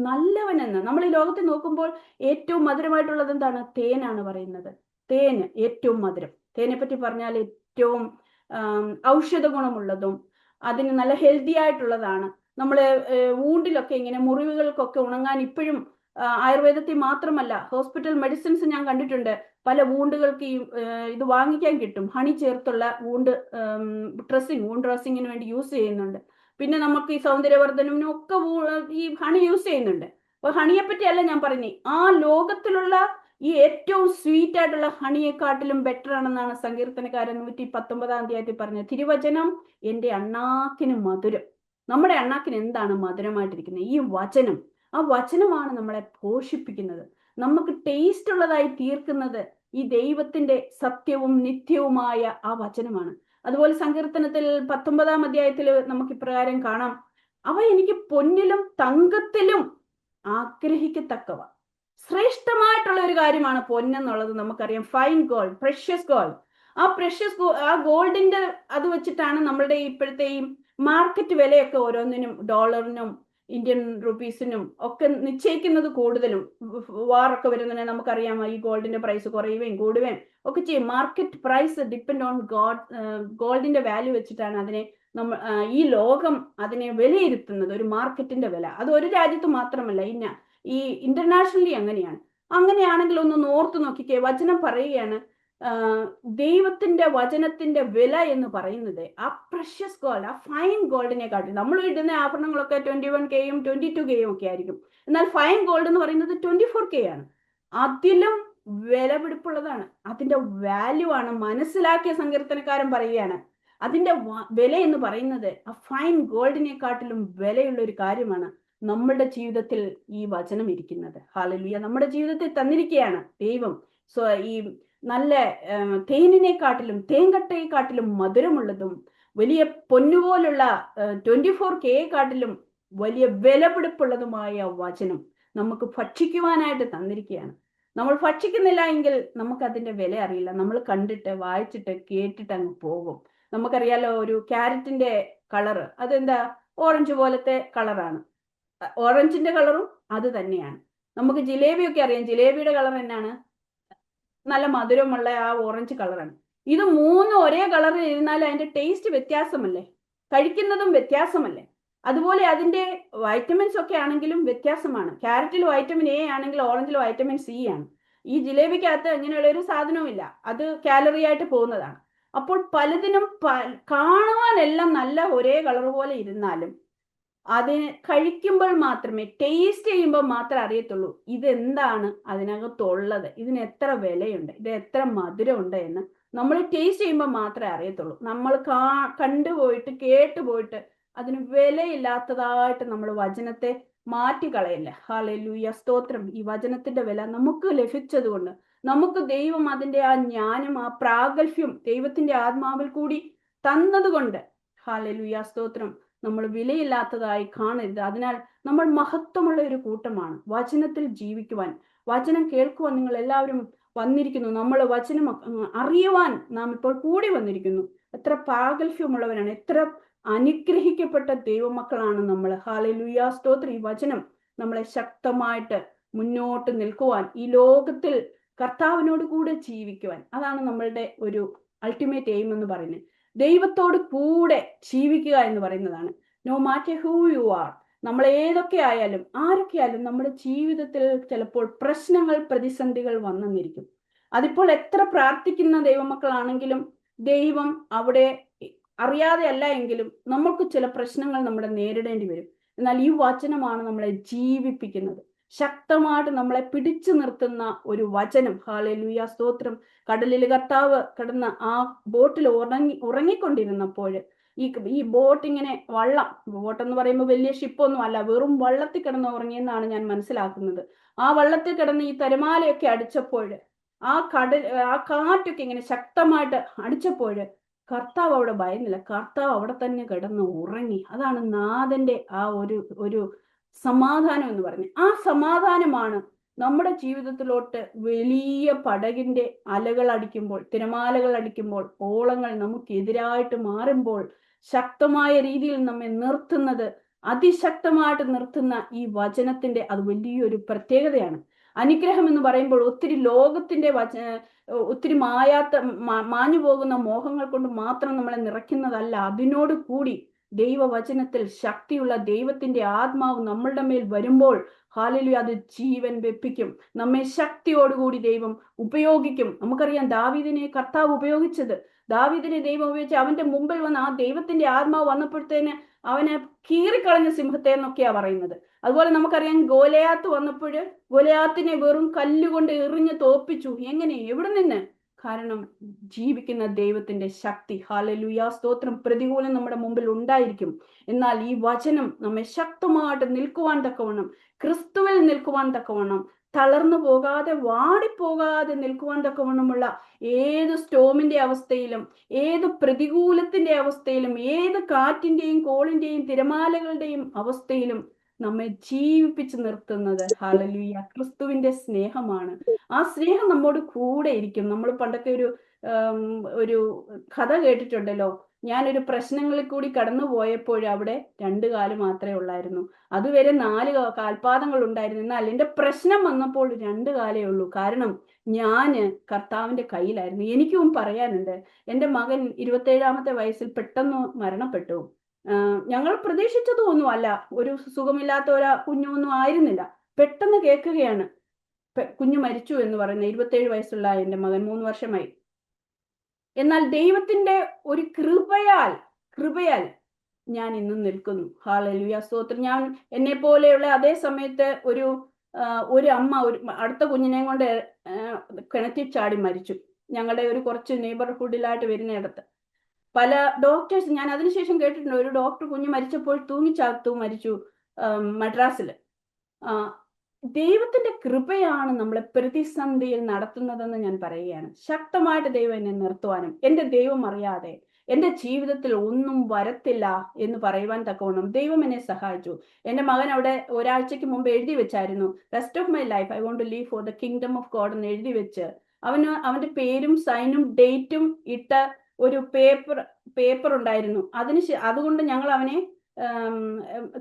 നല്ലവനെന്ന്. നമ്മൾ ഈ ലോകത്തെ നോക്കുമ്പോൾ ഏറ്റവും മധുരമായിട്ടുള്ളത് എന്താണ്? തേനാണ് പറയുന്നത്. തേന് ഏറ്റവും മധുരം. തേനെ പറ്റി പറഞ്ഞാൽ ഏറ്റവും ഔഷധ ഗുണമുള്ളതും അതിന് നല്ല ഹെൽത്തി ആയിട്ടുള്ളതാണ്. നമ്മൾ വൂണ്ടിലൊക്കെ ഇങ്ങനെ മുറിവുകൾക്കൊക്കെ ഉണങ്ങാൻ ഇപ്പോഴും ആയുർവേദത്തിൽ മാത്രമല്ല, ഹോസ്പിറ്റൽ മെഡിസിൻസ് ഞാൻ കണ്ടിട്ടുണ്ട്. പല വൂണ്ടുകൾക്ക് ഇത് വാങ്ങിക്കാൻ കിട്ടും. ഹണി ചേർത്തുള്ള വൂണ്ട് ഡ്രസ്സിങ്ങിന് വേണ്ടി യൂസ് ചെയ്യുന്നുണ്ട്. പിന്നെ നമുക്ക് ഈ സൗന്ദര്യവർദ്ധനവിനും ഒക്കെ ഈ ഹണി യൂസ് ചെയ്യുന്നുണ്ട്. അപ്പൊ ഹണിയെ പറ്റിയല്ല ഞാൻ പറഞ്ഞേ, ആ ലോകത്തിലുള്ള ഈ ഏറ്റവും സ്വീറ്റ് ആയിട്ടുള്ള ഹണിയെക്കാട്ടിലും ബെറ്റർ ആണെന്നാണ് സങ്കീർത്തനക്കാരൻ 119 അധ്യായത്തിൽ പറഞ്ഞത്. തിരുവചനം എൻ്റെ അണ്ണാക്കിന് മധുരം. നമ്മുടെ അണ്ണാക്കിന് എന്താണ് മധുരമായിട്ടിരിക്കുന്നത്? ഈ വചനം. ആ വചനമാണ് നമ്മളെ പോഷിപ്പിക്കുന്നത്, നമുക്ക് ടേസ്റ്റ് ഉള്ളതായി തീർക്കുന്നത്. ഈ ദൈവത്തിന്റെ സത്യവും നിത്യവുമായ ആ വചനമാണ്. അതുപോലെ സങ്കീർത്തനത്തിൽ 19 അധ്യായത്തിൽ നമുക്ക് ഇപ്രകാരം കാണാം, അവ എനിക്ക് പൊന്നിലും തങ്കത്തിലും ആഗ്രഹിക്കത്തക്കവ. ശ്രേഷ്ഠമായിട്ടുള്ള ഒരു കാര്യമാണ് പൊന്നെന്നുള്ളത് നമുക്കറിയാം. Fine gold, precious gold. ആ ഗോൾഡിന്റെ അത് വെച്ചിട്ടാണ് നമ്മളുടെ ഇപ്പോഴത്തെ ഈ മാർക്കറ്റ് വിലയൊക്കെ ഓരോന്നിനും, ഡോളറിനും ഇന്ത്യൻ റുപ്പീസിനും ഒക്കെ നിശ്ചയിക്കുന്നത്. കൂടുതലും വാറൊക്കെ വരുന്നതിന് നമുക്കറിയാം ഈ ഗോൾഡിന്റെ പ്രൈസ് കുറയുകയും കൂടുകയും ഒക്കെ ചെയ്യും. മാർക്കറ്റ് പ്രൈസ് ഡിപ്പെൻഡ് ഓൺ ഗോൾഡിന്റെ വാല്യൂ വെച്ചിട്ടാണ് അതിനെ നമ്മൾ ഈ ലോകം അതിനെ വിലയിരുത്തുന്നത്. ഒരു മാർക്കറ്റിന്റെ വില അത് ഒരു രാജ്യത്ത് മാത്രമല്ല, ഈ ഇന്റർനാഷണലി അങ്ങനെയാണ്. അങ്ങനെയാണെങ്കിൽ ഒന്ന് ഓർത്ത് നോക്കിക്കേ, വചനം പറയുകയാണ് ദൈവത്തിന്റെ വചനത്തിന്റെ വില എന്ന് പറയുന്നത് ആ പ്രഷ്യസ് ഗോൾഡ്, ആ ഫൈൻ ഗോൾഡിനെ കാട്ടി. നമ്മൾ ഇടുന്ന ആഭരണങ്ങളൊക്കെ 21K 22K ഒക്കെ ആയിരിക്കും. എന്നാൽ ഫൈൻ ഗോൾഡ് എന്ന് പറയുന്നത് 24K ആണ്. അതിലും വിലപിടിപ്പുള്ളതാണ്. അതിന്റെ വാല്യൂ ആണ് മനസ്സിലാക്കിയ സങ്കീർത്തനക്കാരൻ പറയുകയാണ്, അതിന്റെ വില എന്ന് പറയുന്നത് ആ ഫൈൻ ഗോൾഡിനെക്കാട്ടിലും വിലയുള്ള ഒരു കാര്യമാണ് നമ്മുടെ ജീവിതത്തിൽ ഈ വചനം ഇരിക്കുന്നത്. ഹല്ലേലൂയ. നമ്മുടെ ജീവിതത്തിൽ തന്നിരിക്കുകയാണ് ദൈവം. ഈ നല്ല തേനിനെക്കാട്ടിലും തേൻകട്ടയെക്കാട്ടിലും മധുരമുള്ളതും വലിയ പൊന്നുപോലുള്ള 24K കാട്ടിലും വലിയ വിലപിടിപ്പുള്ളതുമായ വചനം നമുക്ക് ഭക്ഷിക്കുവാനായിട്ട് തന്നിരിക്കുകയാണ്. നമ്മൾ ഭക്ഷിക്കുന്നില്ല എങ്കിൽ നമുക്ക് അതിന്റെ വില അറിയില്ല. നമ്മൾ കണ്ടിട്ട് വായിച്ചിട്ട് കേട്ടിട്ട് അങ്ങ് പോകും. നമുക്കറിയാലോ, ഒരു ക്യാരറ്റിന്റെ കളറ് അതെന്താ, ഓറഞ്ച് പോലത്തെ കളറാണ്. ഓറഞ്ചിന്റെ കളറും അത് തന്നെയാണ്. നമുക്ക് ജിലേബിയൊക്കെ അറിയാം, ജിലേബിയുടെ കളർ എന്നാണ്, നല്ല മധുരമുള്ള ആ ഓറഞ്ച് കളറാണ്. ഇത് മൂന്നും ഒരേ കളറിൽ ഇരുന്നാൽ അതിന്റെ ടേസ്റ്റ് വ്യത്യാസമല്ലേ, കഴിക്കുന്നതും വ്യത്യാസമല്ലേ. അതുപോലെ അതിന്റെ വൈറ്റമിൻസ് ഒക്കെ ആണെങ്കിലും വ്യത്യാസമാണ്. ക്യാരറ്റിൽ വൈറ്റമിൻ എ ആണെങ്കിൽ ഓറഞ്ചിൽ വൈറ്റമിൻ സി ആണ്. ഈ ജിലേബിക്കകത്ത് ഇങ്ങനെയുള്ള ഒരു സാധനവും ഇല്ല, അത് കാലറി ആയിട്ട് പോകുന്നതാണ്. അപ്പോൾ പലതിനും കാണുവാനെല്ലാം നല്ല ഒരേ കളർ പോലെ ഇരുന്നാലും അതിന് കഴിക്കുമ്പോൾ മാത്രമേ, ടേസ്റ്റ് ചെയ്യുമ്പോൾ മാത്രമേ അറിയത്തുള്ളൂ ഇതെന്താണ് അതിനകത്തുള്ളത്, ഇതിന് എത്ര വിലയുണ്ട്, ഇത് എത്ര മധുരമുണ്ട് എന്ന് നമ്മൾ ടേസ്റ്റ് ചെയ്യുമ്പോൾ മാത്രമേ അറിയത്തുള്ളൂ. നമ്മൾ കണ്ടുപോയിട്ട് കേട്ടുപോയിട്ട് അതിന് വിലയില്ലാത്തതായിട്ട് നമ്മൾ വചനത്തെ മാറ്റിക്കളയില്ല. ഹല്ലേലൂയ, സ്തോത്രം. ഈ വചനത്തിന്റെ വില നമുക്ക് ലഭിച്ചതുകൊണ്ട്, നമുക്ക് ദൈവം അതിന്റെ ആ ജ്ഞാനം, ആ പ്രാഗൽഭ്യം ദൈവത്തിന്റെ ആത്മാവിൽ കൂടി തന്നതുകൊണ്ട്, ഹല്ലേലൂയ, സ്തോത്രം, നമ്മൾ വിലയില്ലാത്തതായി കാണരുത്. അതിനാൽ നമ്മൾ മഹത്വമുള്ള ഒരു കൂട്ടമാണ് വചനത്തിൽ ജീവിക്കുവാൻ. വചനം കേൾക്കുവാൻ നിങ്ങൾ എല്ലാവരും വന്നിരിക്കുന്നു. നമ്മൾ വചനം അറിയുവാൻ നാം ഇപ്പോൾ കൂടി വന്നിരിക്കുന്നു. എത്ര പ്രാഗൽഭ്യമുള്ളവരാണ്, എത്ര അനുഗ്രഹിക്കപ്പെട്ട ദൈവമക്കളാണ് നമ്മൾ. ഹല്ലേലൂയ, സ്തോത്രം. ഈ വചനം നമ്മളെ ശക്തമായിട്ട് മുന്നോട്ട് നിൽക്കുവാൻ, ഈ ലോകത്തിൽ കർത്താവിനോട് കൂടെ ജീവിക്കുവാൻ, അതാണ് നമ്മളുടെ ഒരു അൾട്ടിമേറ്റ് എയിം എന്ന് പറയുന്നത്. ദൈവത്തോട് കൂടെ ജീവിക്കുക എന്ന് പറയുന്നതാണ്. No matter who you are, നമ്മൾ ഏതൊക്കെ ആയാലും ആരൊക്കെ ആയാലും നമ്മുടെ ജീവിതത്തിൽ ചിലപ്പോൾ പ്രശ്നങ്ങൾ, പ്രതിസന്ധികൾ വന്നെന്നിരിക്കും. അതിപ്പോൾ എത്ര പ്രാർത്ഥിക്കുന്ന ദൈവമക്കളാണെങ്കിലും ദൈവം അവിടെ അറിയാതെ അല്ല എങ്കിലും നമുക്ക് ചില പ്രശ്നങ്ങൾ നമ്മുടെ നേരിടേണ്ടി വരും. എന്നാൽ ഈ വചനമാണ് നമ്മളെ ജീവിപ്പിക്കുന്നത്, ശക്തമായിട്ട് നമ്മളെ പിടിച്ചു നിർത്തുന്ന ഒരു വചനം. ഹല്ലേലൂയ, സ്തോത്രം. കടലിൽ കർത്താവ് കിടന്ന് ആ ബോട്ടിൽ ഉറങ്ങിക്കൊണ്ടിരുന്നപ്പോൾ ഈ ബോട്ട് ഇങ്ങനെ ബോട്ടെന്ന് പറയുമ്പോൾ വലിയ ഷിപ്പൊന്നും അല്ല, വെറും വള്ളത്തിൽ കിടന്ന് ഉറങ്ങിയെന്നാണ് ഞാൻ മനസ്സിലാക്കുന്നത്. ആ വള്ളത്തിൽ കിടന്ന് ഈ തിരമാലയൊക്കെ അടിച്ചപ്പോൾ, ആ കാറ്റൊക്കെ ഇങ്ങനെ ശക്തമായിട്ട് അടിച്ചപ്പോൾ കർത്താവ് അവിടെ ഭയന്നില്ല, കർത്താവ് അവിടെ തന്നെ കിടന്ന് ഉറങ്ങി. അതാണ് നാഥന്റെ ആ ഒരു സമാധാനം എന്ന് പറഞ്ഞ്. ആ സമാധാനമാണ് നമ്മുടെ ജീവിതത്തിലോട്ട് വലിയ പടകിന്റെ അലകൾ അടിക്കുമ്പോൾ, തിരമാലകൾ അടിക്കുമ്പോൾ, ഓളങ്ങൾ നമുക്കെതിരായിട്ട് മാറുമ്പോൾ ശക്തമായ രീതിയിൽ നമ്മെ നിർത്തുന്നത്, അതിശക്തമായിട്ട് നിർത്തുന്ന ഈ വചനത്തിന്റെ അത് വലിയൊരു പ്രത്യേകതയാണ്. അനുഗ്രഹം എന്ന് പറയുമ്പോൾ ഒത്തിരി ലോകത്തിന്റെ ഒത്തിരി മാഞ്ഞു പോകുന്ന മോഹങ്ങൾ കൊണ്ട് മാത്രം നമ്മളെ നിറയ്ക്കുന്നതല്ല. അതിനോട് കൂടി ദൈവവചനത്തിൽ ശക്തിയുള്ള ദൈവത്തിന്റെ ആത്മാവ് നമ്മളുടെ മേൽ വരുമ്പോൾ, ഹല്ലേലൂയ, അത് ജീവൻ വെപ്പിക്കും. നമ്മെ ശക്തിയോടുകൂടി ദൈവം ഉപയോഗിക്കും. നമുക്കറിയാം ദാവീദിനെ കർത്താവ് ഉപയോഗിച്ചത്, ദാവീദിനെ ദൈവം ഉപയോഗിച്ച് അവന്റെ മുമ്പിൽ വന്ന് ആ ദൈവത്തിന്റെ ആത്മാവ് വന്നപ്പോഴത്തേന് അവന് കീറിക്കളഞ്ഞ സിംഹത്തെ എന്നൊക്കെയാ പറയുന്നത്. അതുപോലെ നമുക്കറിയാം ഗോലിയാത്ത് വന്നപ്പോൾ ഗോലിയാത്തിനെ വെറും കല്ലുകൊണ്ട് എറിഞ്ഞ് തോപ്പിച്ചു. എങ്ങനെ? എവിടെ നിന്ന്? കാരണം ജീവിക്കുന്ന ദൈവത്തിന്റെ ശക്തി. ഹല്ലേലൂയ, സ്തോത്രം. പ്രതികൂലം നമ്മുടെ മുമ്പിൽ ഉണ്ടായിരിക്കും, എന്നാൽ ഈ വചനം നമ്മെ ശക്തമായിട്ട് നിൽക്കുവാൻ തക്കവണ്ണം, ക്രിസ്തുവിൽ നിൽക്കുവാൻ തക്കവണ്ണം, തളർന്നു പോകാതെ വാടിപ്പോകാതെ നിൽക്കുവാൻ തക്കവണ്ണമുള്ള ഏത് സ്റ്റോമിന്റെ അവസ്ഥയിലും, ഏത് പ്രതികൂലത്തിന്റെ അവസ്ഥയിലും, ഏത് കാറ്റിന്റെയും കോളിന്റെയും തിരമാലകളുടെയും അവസ്ഥയിലും നമ്മെ ജീവിപ്പിച്ച് നിർത്തുന്നത് ഹല്ലേലൂയ ക്രിസ്തുവിന്റെ സ്നേഹമാണ്. ആ സ്നേഹം നമ്മോട് കൂടെ ഇരിക്കും. നമ്മൾ പണ്ടൊക്കെ ഒരു കഥ കേട്ടിട്ടുണ്ടല്ലോ. ഞാനൊരു പ്രശ്നങ്ങളിൽ കൂടി കടന്നു പോയപ്പോൾ അവിടെ 2 കാല് മാത്രമേ ഉള്ളായിരുന്നു. അതുവരെ 4 കാൽപാദങ്ങൾ ഉണ്ടായിരുന്നു. എന്നാൽ എന്റെ പ്രശ്നം വന്നപ്പോൾ 2 കാലേ ഉള്ളൂ. കാരണം ഞാന് കർത്താവിന്റെ കയ്യിലായിരുന്നു. എനിക്കും പറയാനുണ്ട്. എന്റെ മകൻ 27ാമത്തെ വയസ്സിൽ പെട്ടെന്ന് മരണപ്പെട്ടു. ഞങ്ങൾ പ്രതീക്ഷിച്ചതൊന്നും അല്ല. ഒരു സുഖമില്ലാത്ത കുഞ്ഞൊന്നും ആയിരുന്നില്ല. പെട്ടെന്ന് കേൾക്കുകയാണ് കുഞ്ഞു മരിച്ചു എന്ന് പറയുന്നത്. 27 വയസ്സുള്ള എന്റെ മകൻ 3 വർഷമായി. എന്നാൽ ദൈവത്തിന്റെ ഒരു കൃപയാൽ ഞാൻ ഇന്നും നിൽക്കുന്നു. ഹല്ലേലൂയ, സ്തോത്രം. ഞാൻ എന്നെ പോലെയുള്ള അതേ സമയത്ത് ഒരു അമ്മ അടുത്ത കുഞ്ഞിനെ കൊണ്ട് കിണറ്റിൽ ചാടി മരിച്ചു. ഞങ്ങളുടെ ഒരു കുറച്ച് നെയ്ബർഹുഡിലായിട്ട് വരുന്നിടത്ത് പല ഡോക്ടേഴ്സ്, ഞാൻ അതിനുശേഷം കേട്ടിട്ടുണ്ട്, ഒരു ഡോക്ടർ കുഞ്ഞ് മരിച്ചപ്പോൾ തൂങ്ങിച്ചാത്തു മരിച്ചു മദ്രാസിൽ. ദൈവത്തിന്റെ കൃപയാണ് നമ്മളെ പ്രതിസന്ധിയിൽ നടത്തുന്നതെന്ന് ഞാൻ പറയുകയാണ്. ശക്തമായിട്ട് ദൈവം എന്നെ നിർത്തുവാനും, എന്റെ ദൈവം അറിയാതെ എന്റെ ജീവിതത്തിൽ ഒന്നും വരത്തില്ല എന്ന് പറയുവാൻ തക്കവണ്ണം ദൈവം എന്നെ സഹായിച്ചു. എന്റെ മകൻ അവിടെ ഒരാഴ്ചക്ക് മുമ്പ് എഴുതി വെച്ചായിരുന്നു, rest of my life I want to live for the kingdom of God എന്ന് എഴുതി വെച്ച് അവന്റെ പേരും സൈനും ഡേറ്റും ഇട്ട ഒരു പേപ്പർ ഉണ്ടായിരുന്നു. അതുകൊണ്ട് ഞങ്ങൾ അവനെ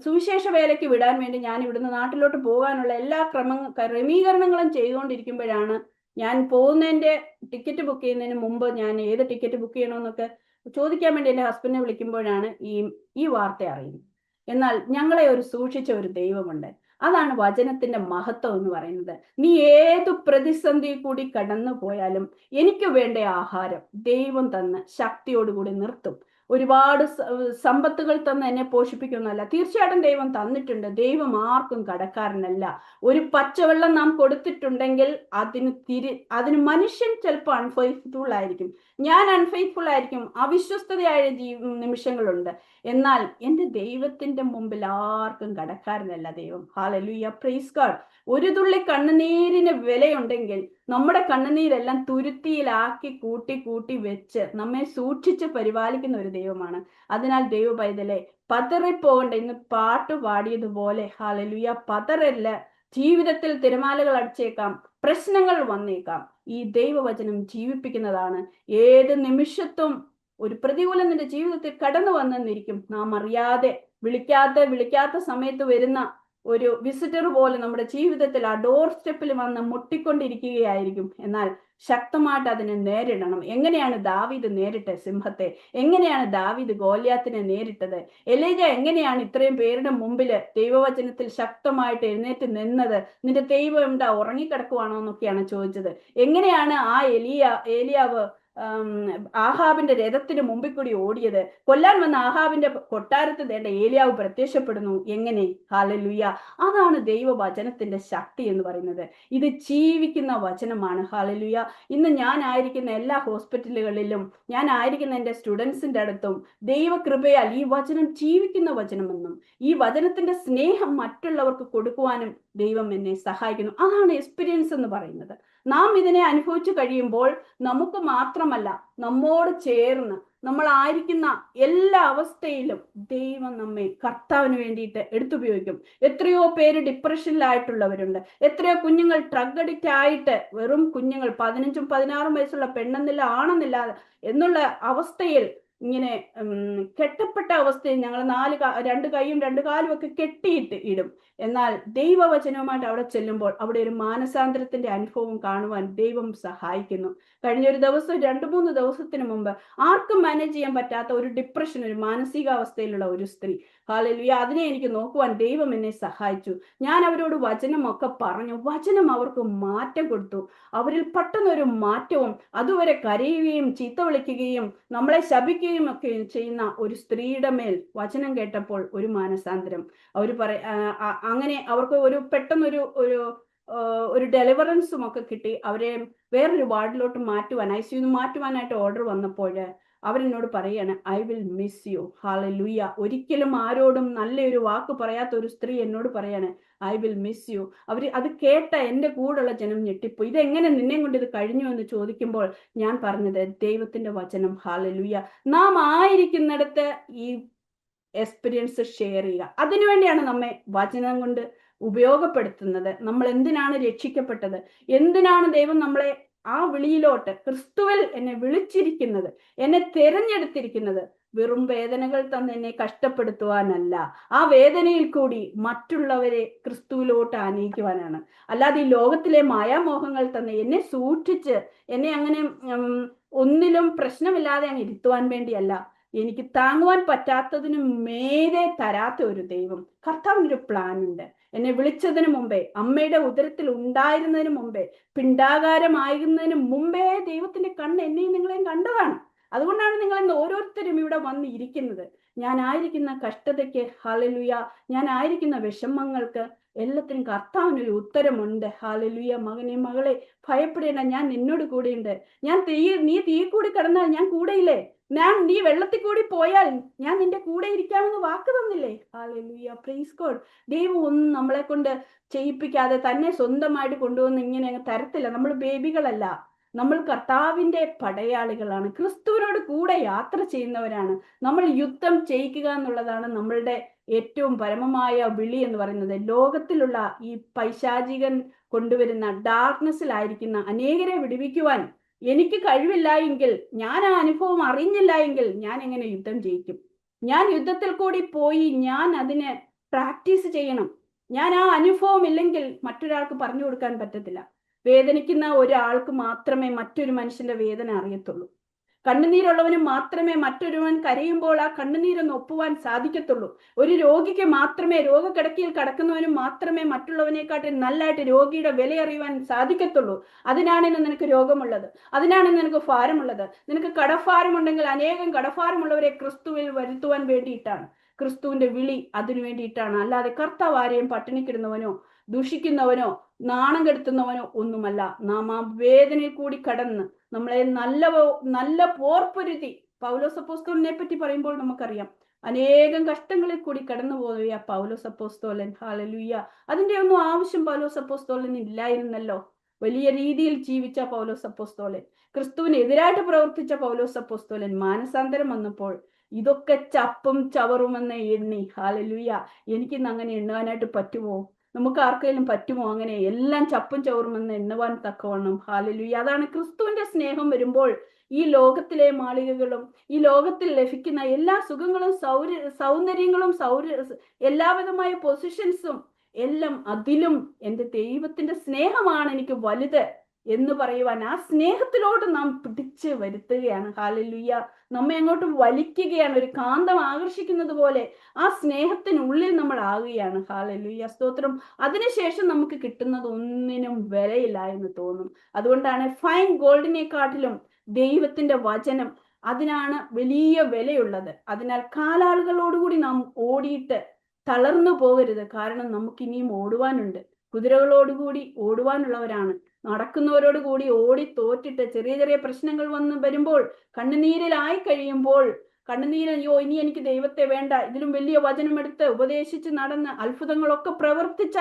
സുവിശേഷ വേലയ്ക്ക് വിടാൻ വേണ്ടി ഞാൻ ഇവിടുന്ന് നാട്ടിലോട്ട് പോകാനുള്ള എല്ലാ ക്രമീകരണങ്ങളും ചെയ്തുകൊണ്ടിരിക്കുമ്പോഴാണ്, ഞാൻ പോകുന്നതിന്റെ ടിക്കറ്റ് ബുക്ക് ചെയ്യുന്നതിന് മുമ്പ് ഞാൻ ഏത് ടിക്കറ്റ് ബുക്ക് ചെയ്യണമെന്നൊക്കെ ചോദിക്കാൻ വേണ്ടി എന്റെ ഹസ്ബൻഡിനെ വിളിക്കുമ്പോഴാണ് ഈ വാർത്ത അറിയുന്നത്. എന്നാൽ ഞങ്ങളെ സൂക്ഷിച്ച ഒരു ദൈവമുണ്ട്. അതാണ് വചനത്തിന്റെ മഹത്വം എന്ന് പറയുന്നത്. നീ ഏതു പ്രതിസന്ധി കൂടി കടന്നു പോയാലും എനിക്ക് വേണ്ട ആഹാരം ദൈവം തന്ന് ശക്തിയോടുകൂടി നിർത്തും. ഒരുപാട് സമ്പത്തുകൾ തന്ന് എന്നെ പോഷിപ്പിക്കുന്നല്ല. തീർച്ചയായിട്ടും ദൈവം തന്നിട്ടുണ്ട്. ദൈവം ആർക്കും കടക്കാരനല്ല. ഒരു പച്ചവെള്ളം നാം കൊടുത്തിട്ടുണ്ടെങ്കിൽ അതിന് മനുഷ്യൻ ചിലപ്പോൾ അൺഫെയ്ത്ത്ഫുൾ ആയിരിക്കും. ഞാൻ അൺഫെയ്ത്ത്ഫുൾ ആയിരിക്കും, അവിശ്വസ്തതയായ നിമിഷങ്ങളുണ്ട്. എന്നാൽ എൻ്റെ ദൈവത്തിന്റെ മുമ്പിൽ ആർക്കും കടക്കാരനല്ല ദൈവം. Hallelujah, praise God. ഒരു തുള്ളി കണ്ണുനീരിന് വിലയുണ്ടെങ്കിൽ നമ്മുടെ കണ്ണുനീരെല്ലാം തുരുത്തിയിലാക്കി കൂട്ടി വെച്ച് നമ്മെ സൂക്ഷിച്ച് പരിപാലിക്കുന്ന ഒരു ദൈവമാണ്. അതിനാൽ ദൈവ പൈതലെ, പതറിപ്പോകണ്ട. ഇന്ന് പാട്ട് പാടിയതുപോലെ ഹല്ലേലൂയ, പതറല്ല. ജീവിതത്തിൽ തിരമാലകൾ അടിച്ചേക്കാം, പ്രശ്നങ്ങൾ വന്നേക്കാം. ഈ ദൈവവചനം ജീവിപ്പിക്കുന്നതാണ്. ഏത് നിമിഷത്തും ഒരു പ്രതികൂലം നിന്റെ ജീവിതത്തിൽ കടന്നു വന്നെന്നിരിക്കും. നാം അറിയാതെ വിളിക്കാത്ത സമയത്ത് വരുന്ന ഒരു വിസിറ്റർ പോലെ നമ്മുടെ ജീവിതത്തിൽ ആ ഡോർ സ്റ്റെപ്പിൽ വന്ന് മുട്ടിക്കൊണ്ടിരിക്കുകയായിരിക്കും. എന്നാൽ ശക്തമായിട്ട് അതിനെ നേരിടണം. എങ്ങനെയാണ് ദാവീദ് നേരിട്ടത് സിംഹത്തെ? എങ്ങനെയാണ് ദാവീദ് ഗോലിയാത്തിനെ നേരിട്ടത്? എലീജ എങ്ങനെയാണ് ഇത്രയും പേരുടെ മുമ്പില് ദൈവവചനത്തിൽ ശക്തമായിട്ട് എഴുന്നേറ്റ് നിന്നത്? നിന്റെ ദൈവം എന്താ ഉറങ്ങിക്കിടക്കുവാണോ എന്നൊക്കെയാണ് ചോദിച്ചത്. എങ്ങനെയാണ് ആ ഏലിയാവ് ആഹാബിന്റെ രഥത്തിന് മുമ്പിൽ കൂടി ഓടിയത്? കൊല്ലാൻ വന്ന ആഹാബിന്റെ കൊട്ടാരത്ത് വേണ്ട ഏലിയാവ് പ്രത്യക്ഷപ്പെടുന്നു. എങ്ങനെ? ഹല്ലേലൂയ. അതാണ് ദൈവവചനത്തിന്റെ ശക്തി എന്ന് പറയുന്നത്. ഇത് ജീവിക്കുന്ന വചനമാണ്. ഹല്ലേലൂയ. ഇന്ന് ഞാൻ ആയിരിക്കുന്ന എല്ലാ ഹോസ്പിറ്റലുകളിലും, ഞാൻ ആയിരിക്കുന്ന എൻ്റെ സ്റ്റുഡൻസിന്റെ അടുത്തും ദൈവകൃപയാൽ ഈ വചനം ജീവിക്കുന്ന വചനമെന്നും ഈ വചനത്തിന്റെ സ്നേഹം മറ്റുള്ളവർക്ക് കൊടുക്കുവാനും ദൈവം എന്നെ സഹായിക്കുന്നു. അതാണ് എക്സ്പീരിയൻസ് എന്ന് പറയുന്നത്. നാം ഇതിനെ അനുഭവിച്ചു കഴിയുമ്പോൾ നമുക്ക് മാത്രമല്ല, നമ്മോട് ചേർന്ന് നമ്മളായിരിക്കുന്ന എല്ലാ അവസ്ഥയിലും ദൈവം നമ്മെ കർത്താവിന് വേണ്ടിയിട്ട് എടുത്തുപയോഗിക്കും. എത്രയോ പേര് ഡിപ്രഷനിലായിട്ടുള്ളവരുണ്ട്. എത്രയോ കുഞ്ഞുങ്ങൾ ഡ്രഗ് അഡിക്റ്റ് ആയിട്ട്, വെറും കുഞ്ഞുങ്ങൾ 15ഉം 16ഉം വയസ്സുള്ള പെണ്ണെന്നില്ല ആണെന്നില്ല എന്നുള്ള അവസ്ഥയിൽ, ഇങ്ങനെ കെട്ടപ്പെട്ട അവസ്ഥയിൽ ഞങ്ങൾ 2 കൈയും 2 കാലും ഒക്കെ കെട്ടിയിട്ട് ഇടും. എന്നാൽ ദൈവവചനവുമായിട്ട് അവിടെ ചെല്ലുമ്പോൾ അവിടെ ഒരു മാനസാന്തരത്തിന്റെ അനുഭവം കാണുവാൻ ദൈവം സഹായിക്കുന്നു. കഴിഞ്ഞ ഒരു ദിവസം 2-3 ദിവസത്തിന് മുമ്പ് ആർക്കും മാനേജ് ചെയ്യാൻ പറ്റാത്ത ഒരു ഡിപ്രഷൻ, ഒരു മാനസികാവസ്ഥയിലുള്ള ഒരു സ്ത്രീ, ഹല്ലേലൂയ, അതിനെ എനിക്ക് നോക്കുവാൻ ദൈവം എന്നെ സഹായിച്ചു. ഞാൻ അവരോട് വചനമൊക്കെ പറഞ്ഞു. വചനം അവർക്ക് മാറ്റം കൊടുത്തു. അവരിൽ പെട്ടെന്നൊരു മാറ്റവും, അതുവരെ കരയുകയും ചീത്ത വിളിക്കുകയും നമ്മളെ ശപിക്കുകയും പാചകം ഒക്കെ ചെയ്യുന്ന ഒരു സ്ത്രീയുടെ മേൽ വചനം കേട്ടപ്പോൾ ഒരു മാനസാന്തരം. അവർ അങ്ങനെ അവർക്ക് ഒരു പെട്ടെന്നൊരു ഒരു ഒരു ഡെലിവറൻസും ഒക്കെ കിട്ടി. അവരെ വേറൊരു വാർഡിലോട്ട് മാറ്റുവാൻ, ICU മാറ്റുവാനായിട്ട് ഓർഡർ വന്നപ്പോൾ അവരെന്നോട് പറയാണ്, I will miss you. Hallelujah. ഒരിക്കലും ആരോടും നല്ലൊരു വാക്ക് പറയാത്ത ഒരു സ്ത്രീ എന്നോട് പറയാണ്, ഐ വിൽ മിസ് യു. അത് കേട്ട എൻ്റെ കൂടെയുള്ള ജനം ഞെട്ടിപ്പോയി. ഇതെങ്ങനെ നിന്നെ കൊണ്ട് ഇത് കഴിഞ്ഞു എന്ന് ചോദിക്കുമ്പോൾ ഞാൻ പറഞ്ഞത് ദൈവത്തിന്റെ വചനം. ഹല്ലേലൂയ. നാം ആയിരിക്കുന്നിടത്ത് ഈ എക്സ്പീരിയൻസ് ഷെയർ ചെയ്യുക. അതിനുവേണ്ടിയാണ് നമ്മെ വചനം കൊണ്ട് ഉപയോഗപ്പെടുത്തുന്നത്. നമ്മൾ എന്തിനാണ് രക്ഷിക്കപ്പെട്ടത്, എന്തിനാണ് ദൈവം നമ്മളെ ആ വിളിയിലോട്ട്, ക്രിസ്തുവിൽ എന്നെ വിളിച്ചിരിക്കുന്നത്, എന്നെ തിരഞ്ഞെടുത്തിരിക്കുന്നത് വെറും വേദനകൾ തന്ന് എന്നെ കഷ്ടപ്പെടുത്തുവാനല്ല, ആ വേദനയിൽ കൂടി മറ്റുള്ളവരെ ക്രിസ്തുവിലോട്ട് ആനയിക്കുവാനാണ്. അല്ലാതെ ഈ ലോകത്തിലെ മായാമോഹങ്ങൾ തന്ന് എന്നെ സൂക്ഷിച്ച് എന്നെ അങ്ങനെ ഒന്നിലും പ്രശ്നമില്ലാതെ അങ്ങ് ഇരുത്തുവാൻ വേണ്ടിയല്ല. എനിക്ക് താങ്ങുവാൻ പറ്റാത്തതിനും മേലെ തരാത്ത ഒരു ദൈവം. കർത്താവിനൊരു പ്ലാൻ ഉണ്ട്. എന്നെ വിളിച്ചതിന് മുമ്പേ, അമ്മയുടെ ഉദരത്തിൽ ഉണ്ടായിരുന്നതിന് മുമ്പേ, പിണ്ടാകാരമാകുന്നതിന് മുമ്പേ ദൈവത്തിന്റെ കണ്ണ് എന്നെയും നിങ്ങളെയും കണ്ടതാണ്. അതുകൊണ്ടാണ് നിങ്ങൾ ഇന്ന് ഓരോരുത്തരും ഇവിടെ വന്ന് ഇരിക്കുന്നത്. ഞാനായിരിക്കുന്ന കഷ്ടതയ്ക്ക്, ഹല്ലേലൂയ, ഞാനായിരിക്കുന്ന വിഷമങ്ങൾക്ക് എല്ലാത്തിനും കർത്താവിനൊരു ഉത്തരമുണ്ട്. ഹല്ലേലൂയ. മകനെ, മകളെ, ഭയപ്പെടേണ്ട, ഞാൻ നിന്നോട് കൂടെയുണ്ട്. നീ തീ കൂടി കിടന്നാൽ ഞാൻ കൂടെയില്ലേ? നീ വെള്ളത്തിൽ കൂടി പോയാൽ ഞാൻ നിന്റെ കൂടെ ഇരിക്കാമെന്ന് വാക്ക് തന്നില്ലേ? ഹല്ലേലൂയ. Praise God. ദൈവം ഒന്നും നമ്മളെ കൊണ്ട് ചെയ്യിപ്പിക്കാതെ തന്നെ സ്വന്തമായിട്ട് കൊണ്ടുവന്ന് ഇങ്ങനെ തരത്തില്ല. നമ്മൾ ബേബികളല്ല. നമ്മൾ കർത്താവിന്റെ പടയാളികളാണ്. ക്രിസ്തുവിനോട് കൂടെ യാത്ര ചെയ്യുന്നവരാണ്. നമ്മൾ യുദ്ധം ചെയ്യിക്കുക എന്നുള്ളതാണ് നമ്മളുടെ ഏറ്റവും പരമമായ വിളി എന്ന് പറയുന്നത്. ലോകത്തിലുള്ള ഈ പൈശാചികൻ കൊണ്ടുവരുന്ന ഡാർക്ക്നെസ്സിലായിരിക്കുന്ന അനേകരെ വിടുവിക്കുവാൻ എനിക്ക് കഴിവില്ല എങ്കിൽ, ഞാൻ ആ അനുഭവം അറിഞ്ഞില്ല എങ്കിൽ ഞാൻ എങ്ങനെ യുദ്ധം ജയിക്കും? ഞാൻ യുദ്ധത്തിൽ കൂടി പോയി ഞാൻ അതിന് പ്രാക്ടീസ് ചെയ്യണം. ഞാൻ ആ അനുഭവം ഇല്ലെങ്കിൽ മറ്റൊരാൾക്ക് പറഞ്ഞു കൊടുക്കാൻ പറ്റത്തില്ല. വേദനിക്കുന്ന ഒരാൾക്ക് മാത്രമേ മറ്റൊരു മനുഷ്യന്റെ വേദന അറിയത്തുള്ളൂ. കണ്ണുനീരുള്ളവന് മാത്രമേ മറ്റൊരുവൻ കരയുമ്പോൾ ആ കണ്ണുനീരൊന്ന് ഒപ്പുവാൻ സാധിക്കത്തുള്ളൂ. ഒരു രോഗിക്ക് മാത്രമേ, രോഗക്കിടക്കയിൽ കിടക്കുന്നവന് മാത്രമേ മറ്റുള്ളവനെക്കാട്ടി നല്ലതായിട്ട് രോഗിയുടെ വില അറിയുവാൻ സാധിക്കത്തുള്ളൂ. അതിനാണ് ഇന്ന് നിനക്ക് രോഗമുള്ളത്, അതിനാണ് നിനക്ക് ഭാരമുള്ളത്. നിനക്ക് കടഭാരമുണ്ടെങ്കിൽ അനേകം കടഭാരമുള്ളവരെ ക്രിസ്തുവിൽ വരുത്തുവാൻ വേണ്ടിയിട്ടാണ്. ക്രിസ്തുവിന്റെ വിളി അതിനു വേണ്ടിയിട്ടാണ്. അല്ലാതെ കർത്താവ് ആരെയും പട്ടിണിക്കിടുന്നവനോ ദൂഷിക്കുന്നവനോ നാണം കെടുത്തുന്നവനോ ഒന്നുമല്ല. നാം ആ വേദനയിൽ കൂടി കടന്ന് നമ്മളെ നല്ല പോർപ്പൊരുതി, പൗലോസ് അപ്പോസ്തലനെ പറ്റി പറയുമ്പോൾ നമുക്കറിയാം, അനേകം കഷ്ടങ്ങളിൽ കൂടി കടന്നുപോയ പൗലോസ് അപ്പോസ്തലൻ. ഹല്ലേലൂയ. അതിന്റെ ഒന്നും ആവശ്യം പൗലോസ് അപ്പോസ്തലന് ഇല്ലായിരുന്നല്ലോ. വലിയ രീതിയിൽ ജീവിച്ച പൗലോസ് അപ്പോസ്തലൻ, ക്രിസ്തുവിനെതിരായിട്ട് പ്രവർത്തിച്ച പൗലോസ് അപ്പോസ്തലൻ, മാനസാന്തരം വന്നപ്പോൾ ഇതൊക്കെ ചപ്പും ചവറുമെന്ന് എണ്ണി. ഹല്ലേലൂയ. എനിക്കിന്ന് അങ്ങനെ എണ്ണുവാനായിട്ട് പറ്റുമോ? നമുക്ക് ആർക്കെങ്കിലും പറ്റുമോ അങ്ങനെ എല്ലാം ചപ്പും ചവറുമെന്ന് എണ്ണുവാൻ തക്കവണ്ണം? ഹല്ലേലൂയ. അതാണ് ക്രിസ്തുവിന്റെ സ്നേഹം വരുമ്പോൾ ഈ ലോകത്തിലെ മാളികകളും ഈ ലോകത്തിൽ ലഭിക്കുന്ന എല്ലാ സുഖങ്ങളും സൗന്ദര്യങ്ങളും എല്ലാവിധമായ പൊസിഷൻസും എല്ലാം അതിലും എൻ്റെ ദൈവത്തിന്റെ സ്നേഹമാണ് എനിക്ക് വലുത് എന്ന് പറയുവാൻ, ആ സ്നേഹത്തിലോട്ട് നാം പിടിച്ച് വരുത്തുകയാണ്. ഹല്ലേലൂയ. നമ്മെ അങ്ങോട്ട് വലിക്കുകയാണ്. ഒരു കാന്തം ആകർഷിക്കുന്നത് പോലെ ആ സ്നേഹത്തിനുള്ളിൽ നമ്മൾ ആകുകയാണ്. ഹല്ലേലൂയ. സ്തോത്രം. അതിനുശേഷം നമുക്ക് കിട്ടുന്നത് ഒന്നിനും വിലയില്ല എന്ന് തോന്നും. അതുകൊണ്ടാണ് ഫൈൻ ഗോൾഡിനെക്കാട്ടിലും ദൈവത്തിന്റെ വചനം, അതിനാണ് വലിയ വിലയുള്ളത്. അതിനാൽ കാലാളുകളോടുകൂടി നാം ഓടിയിട്ട് തളർന്നു പോകരുത്. കാരണം നമുക്ക് ഇനിയും ഓടുവാനുണ്ട്. കുതിരകളോടുകൂടി ഓടുവാനുള്ളവരാണ്. നടക്കുന്നവരോട് കൂടി ഓടി തോറ്റിട്ട് ചെറിയ ചെറിയ പ്രശ്നങ്ങൾ വരുമ്പോൾ കണ്ണുനീരിലായി കഴിയുമ്പോൾ അയ്യോ ഇനി എനിക്ക് ദൈവത്തെ വേണ്ട, ഇതിലും വലിയ വചനം എടുത്ത് ഉപദേശിച്ച് നടന്ന് അത്ഭുതങ്ങളൊക്കെ പ്രവർത്തിച്ച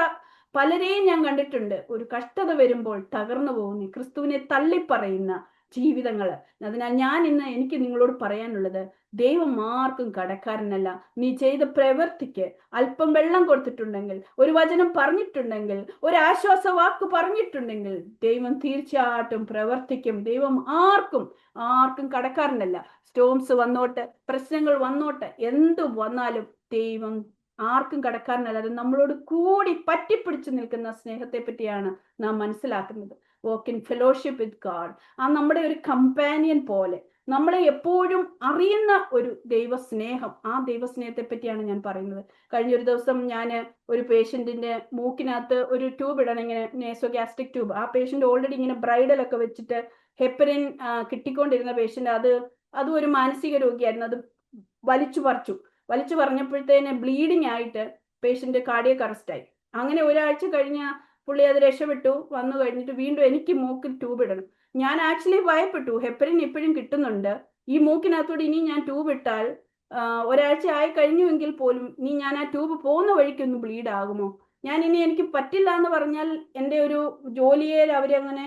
പലരെയും ഞാൻ കണ്ടിട്ടുണ്ട്. ഒരു കഷ്ടത വരുമ്പോൾ തകർന്നു പോകുന്നു, ക്രിസ്തുവിനെ തള്ളിപ്പറയുന്ന ജീവിതങ്ങള്. അതിനാൽ എനിക്ക് നിങ്ങളോട് പറയാനുള്ളത്, ദൈവം ആർക്കും കടക്കാരനല്ല. നീ ചെയ്ത പ്രവൃത്തിക്ക് അല്പം വെള്ളം കൊടുത്തിട്ടുണ്ടെങ്കിൽ, ഒരു വചനം പറഞ്ഞിട്ടുണ്ടെങ്കിൽ, ഒരു ആശ്വാസ വാക്ക് പറഞ്ഞിട്ടുണ്ടെങ്കിൽ ദൈവം തീർച്ചയായിട്ടും പ്രവർത്തിക്കും. ദൈവം ആർക്കും കടക്കാരനല്ല. സ്റ്റോംസ് വന്നോട്ടെ, പ്രശ്നങ്ങൾ വന്നോട്ടെ, എന്തു വന്നാലും ദൈവം ആർക്കും കടക്കാരനല്ല. അത് നമ്മളോട് കൂടി പറ്റിപ്പിടിച്ചു നിൽക്കുന്ന സ്നേഹത്തെ പറ്റിയാണ് നാം മനസ്സിലാക്കുന്നത്. Walk in fellowship with God. ആ നമ്മുടെ ഒരു കമ്പാനിയൻ പോലെ നമ്മളെ എപ്പോഴും അറിയുന്ന ഒരു ദൈവസ്നേഹം, ആ ദൈവസ്നേഹത്തെ പറ്റിയാണ് ഞാൻ പറയുന്നത്. കഴിഞ്ഞൊരു ദിവസം ഞാൻ ഒരു പേഷ്യന്റിന്റെ മൂക്കിനകത്ത് ഒരു ട്യൂബ് ഇടണം, ഇങ്ങനെ നേസോഗ്യാസ്ട്രിക് ട്യൂബ്. ആ പേഷ്യന്റ് ഓൾറെഡി ഇങ്ങനെ ബ്രൈഡലൊക്കെ വെച്ചിട്ട് ഹെപ്പറിൻ കിട്ടിക്കൊണ്ടിരുന്ന പേഷ്യന്റ്, അത് അതും ഒരു മാനസിക രോഗിയായിരുന്നു. അത് വലിച്ചു പറഞ്ഞപ്പോഴത്തേന് ബ്ലീഡിങ് ആയിട്ട് പേഷ്യന്റ് കാർഡിയക് അറസ്റ്റ് ആയി. അങ്ങനെ ഒരാഴ്ച കഴിഞ്ഞ പുള്ളി അത് രക്ഷപ്പെട്ടു. വന്നു കഴിഞ്ഞിട്ട് വീണ്ടും എനിക്ക് മൂക്കിൽ ട്യൂബ് ഇടണം. ഞാൻ ആക്ച്വലി ഭയപ്പെട്ടു. ഹെപ്പറിൻ ഇപ്പോഴും കിട്ടുന്നുണ്ട്, ഈ മൂക്കിനകത്തോട് ഇനി ഞാൻ ട്യൂബ് ഇട്ടാൽ ഒരാഴ്ച ആയി കഴിഞ്ഞുവെങ്കിൽ പോലും ഇനി ഞാൻ ആ ട്യൂബ് പോകുന്ന വഴിക്കൊന്ന് ബ്ലീഡ് ആകുമോ, ഞാൻ ഇനി എനിക്ക് പറ്റില്ല എന്ന് പറഞ്ഞാൽ എൻ്റെ ഒരു ജോലിയെ അവരങ്ങനെ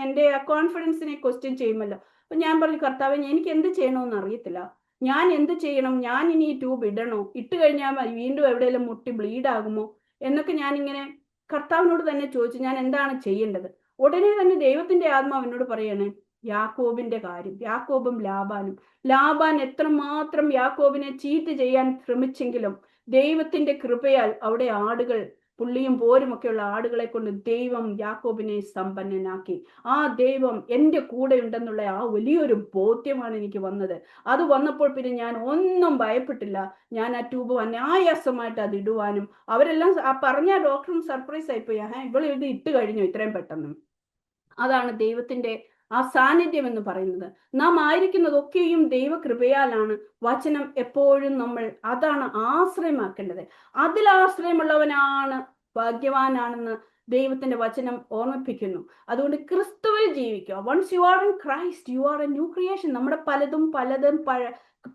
എൻ്റെ കോൺഫിഡൻസിനെ ക്വസ്റ്റ്യൻ ചെയ്യുമല്ലോ. അപ്പൊ ഞാൻ പറഞ്ഞു, കർത്താവേ എനിക്ക് എന്ത് ചെയ്യണമെന്ന് അറിയത്തില്ല, ഞാൻ എന്ത് ചെയ്യണം, ഞാൻ ഇനി ഈ ട്യൂബ് ഇടണോ, ഇട്ട് കഴിഞ്ഞാൽ വീണ്ടും എവിടെയെങ്കിലും മുട്ടി ബ്ലീഡ് ആകുമോ എന്നൊക്കെ ഞാൻ ഇങ്ങനെ കർത്താവിനോട് തന്നെ ചോദിച്ചു, ഞാൻ എന്താണ് ചെയ്യേണ്ടത്. ഉടനെ തന്നെ ദൈവത്തിന്റെ ആത്മാവ് എന്നോട് പറയാണ്, യാക്കോബിന്റെ കാര്യം. യാക്കോബും ലാബാൻ എത്രമാത്രം യാക്കോബിനെ ചീറ്റ് ചെയ്യാൻ ശ്രമിച്ചെങ്കിലും ദൈവത്തിന്റെ കൃപയാൽ അവിടെ ആടുകൾ, പുള്ളിയും പോരുമൊക്കെയുള്ള ആടുകളെ കൊണ്ട് ദൈവം യാക്കോബിനെ സമ്പന്നനാക്കി. ആ ദൈവം എൻ്റെ കൂടെ ഉണ്ടെന്നുള്ള ആ വലിയൊരു ബോധ്യമാണ് എനിക്ക് വന്നത്. അത് വന്നപ്പോൾ പിന്നെ ഞാൻ ഒന്നും ഭയപ്പെട്ടില്ല. ഞാൻ ആ ട്യൂബ് അനായാസമായിട്ട് അത് ഇടുവാനും, അവരെല്ലാം പറഞ്ഞ ഡോക്ടറും സർപ്രൈസ് ആയിപ്പോയി, ഇവൾ ഇത് ഇട്ട് കഴിഞ്ഞു ഇത്രയും പെട്ടെന്ന്. അതാണ് ദൈവത്തിന്റെ ആ സാന്നിധ്യം എന്ന് പറയുന്നത്. നാം ആയിരിക്കുന്നതൊക്കെയും ദൈവകൃപയാലാണ്. വചനം എപ്പോഴും നമ്മൾ അതാണ് ആശ്രയമാക്കേണ്ടത്. അതിൽ ആശ്രയമുള്ളവനാണ് ഭാഗ്യവാനാണെന്ന് ദൈവത്തിന്റെ വചനം ഓർമ്മിപ്പിക്കുന്നു. അതുകൊണ്ട് ക്രിസ്തുവിൽ ജീവിക്കുക. Once you are in Christ you are a new creation. നമ്മുടെ പലതും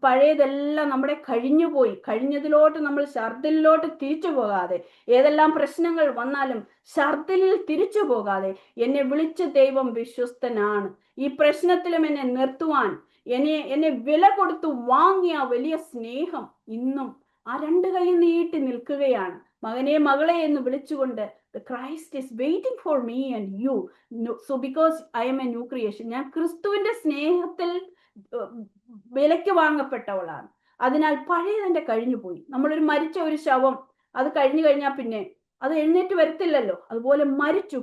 പഴയതെല്ലാം നമ്മുടെ കഴിഞ്ഞുപോയി. കഴിഞ്ഞതിലോട്ട് നമ്മൾ ഛർദിലോട്ട് തിരിച്ചു പോകാതെ, ഏതെല്ലാം പ്രശ്നങ്ങൾ വന്നാലും ഛർദിലിൽ തിരിച്ചു പോകാതെ, എന്നെ വിളിച്ച ദൈവം വിശ്വസ്തനാണ്. ഈ പ്രശ്നത്തിലും എന്നെ നിർത്തുവാൻ എന്നെ വില കൊടുത്തു വാങ്ങിയ വലിയ സ്നേഹം ഇന്നും ആ രണ്ട് കൈ നീട്ടി നിൽക്കുകയാണ്. മകനെ മകളെ എന്ന് വിളിച്ചുകൊണ്ട്, the Christ is waiting for me and you. So because I am a new creation. ഞാൻ ക്രിസ്തുവിന്റെ സ്നേഹത്തിൽ വിലയ്ക്ക് വാങ്ങപ്പെട്ടവളാണ്. അതിനാൽ പഴയതെന്റെ കഴിഞ്ഞു പോയി. നമ്മളൊരു മരിച്ച ഒരു ശവം അത് കഴിഞ്ഞു കഴിഞ്ഞാൽ പിന്നെ അത് എഴുന്നേറ്റ് വരത്തില്ലല്ലോ. അതുപോലെ മരിച്ചു,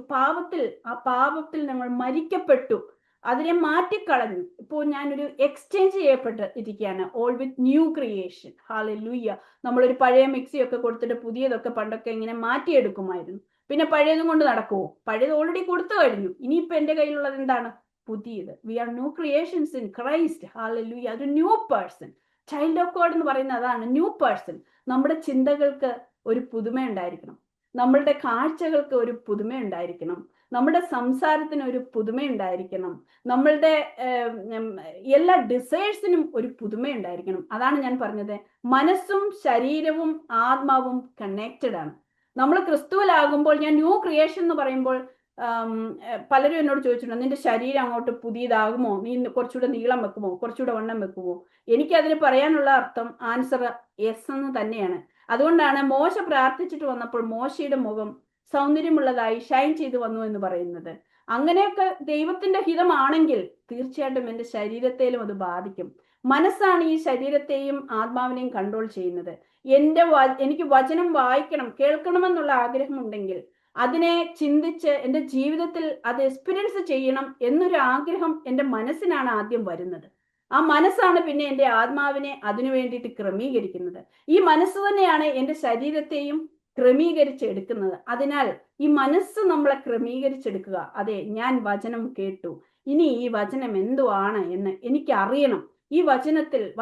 ആ പാപത്തിൽ നമ്മൾ മരിക്കപ്പെട്ടു, അതിനെ മാറ്റിക്കളഞ്ഞു. ഇപ്പോൾ ഞാനൊരു എക്സ്ചേഞ്ച് ചെയ്യപ്പെട്ട് ഇരിക്കുകയാണ്, all with new creation. Hallelujah. നമ്മളൊരു പഴയ മിക്സിയൊക്കെ കൊടുത്തിട്ട് പുതിയതൊക്കെ പണ്ടൊക്കെ ഇങ്ങനെ മാറ്റിയെടുക്കുമായിരുന്നു. പിന്നെ പഴയതും കൊണ്ട് നടക്കുമോ? പഴയത് ഓൾറെഡി കൊടുത്തു കഴിഞ്ഞു. ഇനിയിപ്പോ എൻ്റെ കയ്യിലുള്ളത് എന്താണ്? പുതിയത്. We are new creations in Christ. Hallelujah. അതൊരു new person. Child of God എന്ന് പറയുന്നത് അതാണ്, ന്യൂ പേഴ്സൺ. നമ്മുടെ ചിന്തകൾക്ക് ഒരു പുതുമ ഉണ്ടായിരിക്കണം, നമ്മളുടെ കാഴ്ചകൾക്ക് ഒരു പുതുമ ഉണ്ടായിരിക്കണം, നമ്മുടെ സംസാരത്തിന് ഒരു പുതുമ ഉണ്ടായിരിക്കണം, നമ്മളുടെ എല്ലാ ഡിസൈഴ്സിനും ഒരു പുതുമ ഉണ്ടായിരിക്കണം. അതാണ് ഞാൻ പറഞ്ഞത്, മനസ്സും ശരീരവും ആത്മാവും കണക്റ്റഡ് ആണ്. നമ്മൾ ക്രിസ്തുവിലാകുമ്പോൾ, ഞാൻ ന്യൂ ക്രിയേഷൻ എന്ന് പറയുമ്പോൾ പലരും എന്നോട് ചോദിച്ചിട്ടുണ്ട്, നിന്റെ ശരീരം അങ്ങോട്ട് പുതിയതാകുമോ, നീ കുറച്ചുകൂടെ നീളം വെക്കുമോ, കുറച്ചുകൂടെ വണ്ണം വെക്കുമോ? എനിക്കതിന് പറയാനുള്ള ആൻസർ യെസ് എന്ന് തന്നെയാണ്. അതുകൊണ്ടാണ് മോശ പ്രാർത്ഥിച്ചിട്ട് വന്നപ്പോൾ മോശയുടെ മുഖം സൗന്ദര്യമുള്ളതായി ഷൈൻ ചെയ്തു വന്നു എന്ന് പറയുന്നത്. അങ്ങനെയൊക്കെ ദൈവത്തിന്റെ ഹിതമാണെങ്കിൽ തീർച്ചയായിട്ടും എൻ്റെ ശരീരത്തേലും അത് ബാധിക്കും. മനസ്സാണ് ഈ ശരീരത്തെയും ആത്മാവിനെയും കൺട്രോൾ ചെയ്യുന്നത്. എനിക്ക് വചനം വായിക്കണം, കേൾക്കണമെന്നുള്ള ആഗ്രഹമുണ്ടെങ്കിൽ അതിനെ ചിന്തിച്ച് എൻ്റെ ജീവിതത്തിൽ അത് എക്സ്പീരിയൻസ് ചെയ്യണം എന്നൊരു ആഗ്രഹം എൻ്റെ മനസ്സിനാണ് ആദ്യം വരുന്നത്. ആ മനസ്സാണ് പിന്നെ എൻ്റെ ആത്മാവിനെ അതിനു വേണ്ടിയിട്ട് ക്രമീകരിക്കുന്നത്. ഈ മനസ്സ് തന്നെയാണ് എൻ്റെ ശരീരത്തെയും ക്രമീകരിച്ചെടുക്കുന്നത്. അതിനാൽ ഈ മനസ്സ് നമ്മളെ ക്രമീകരിച്ചെടുക്കുക. അതെ, ഞാൻ വചനം കേട്ടു, ഇനി ഈ വചനം എന്തുവാണ് എന്ന് എനിക്ക് അറിയണം, ഈ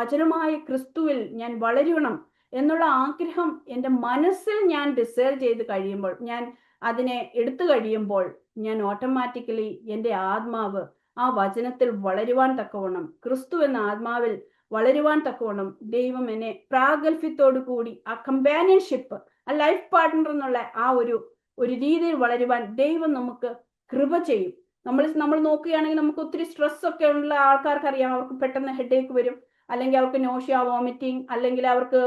വചനമായ ക്രിസ്തുവിൽ ഞാൻ വളരണം എന്നുള്ള ആഗ്രഹം എൻ്റെ മനസ്സിൽ ഞാൻ ഡിസൈർ ചെയ്ത് കഴിയുമ്പോൾ, ഞാൻ അതിനെ എടുത്തു കഴിയുമ്പോൾ, ഞാൻ ഓട്ടോമാറ്റിക്കലി എൻ്റെ ആത്മാവ് ആ വചനത്തിൽ വളരുവാൻ തക്കവണ്ണം, ക്രിസ്തു എന്ന ആത്മാവിൽ വളരുവാൻ തക്കവണ്ണം ദൈവം എന്നെ പ്രാഗൽഭ്യത്തോടു കൂടി ആ കമ്പാനിയൻഷിപ്പ്, ആ ലൈഫ് പാർട്ട്ണർ എന്നുള്ള ആ ഒരു രീതിയിൽ വളരുവാൻ ദൈവം നമുക്ക് കൃപ ചെയ്യും. നമ്മൾ നോക്കുകയാണെങ്കിൽ നമുക്ക് ഒത്തിരി സ്ട്രെസ് ഒക്കെ ഉള്ള ആൾക്കാർക്ക് അറിയാം, അവർക്ക് പെട്ടെന്ന് ഹെഡേക്ക് വരും, അല്ലെങ്കിൽ അവർക്ക് നോഷ്യ, വോമിറ്റിംഗ്, അല്ലെങ്കിൽ അവർക്ക്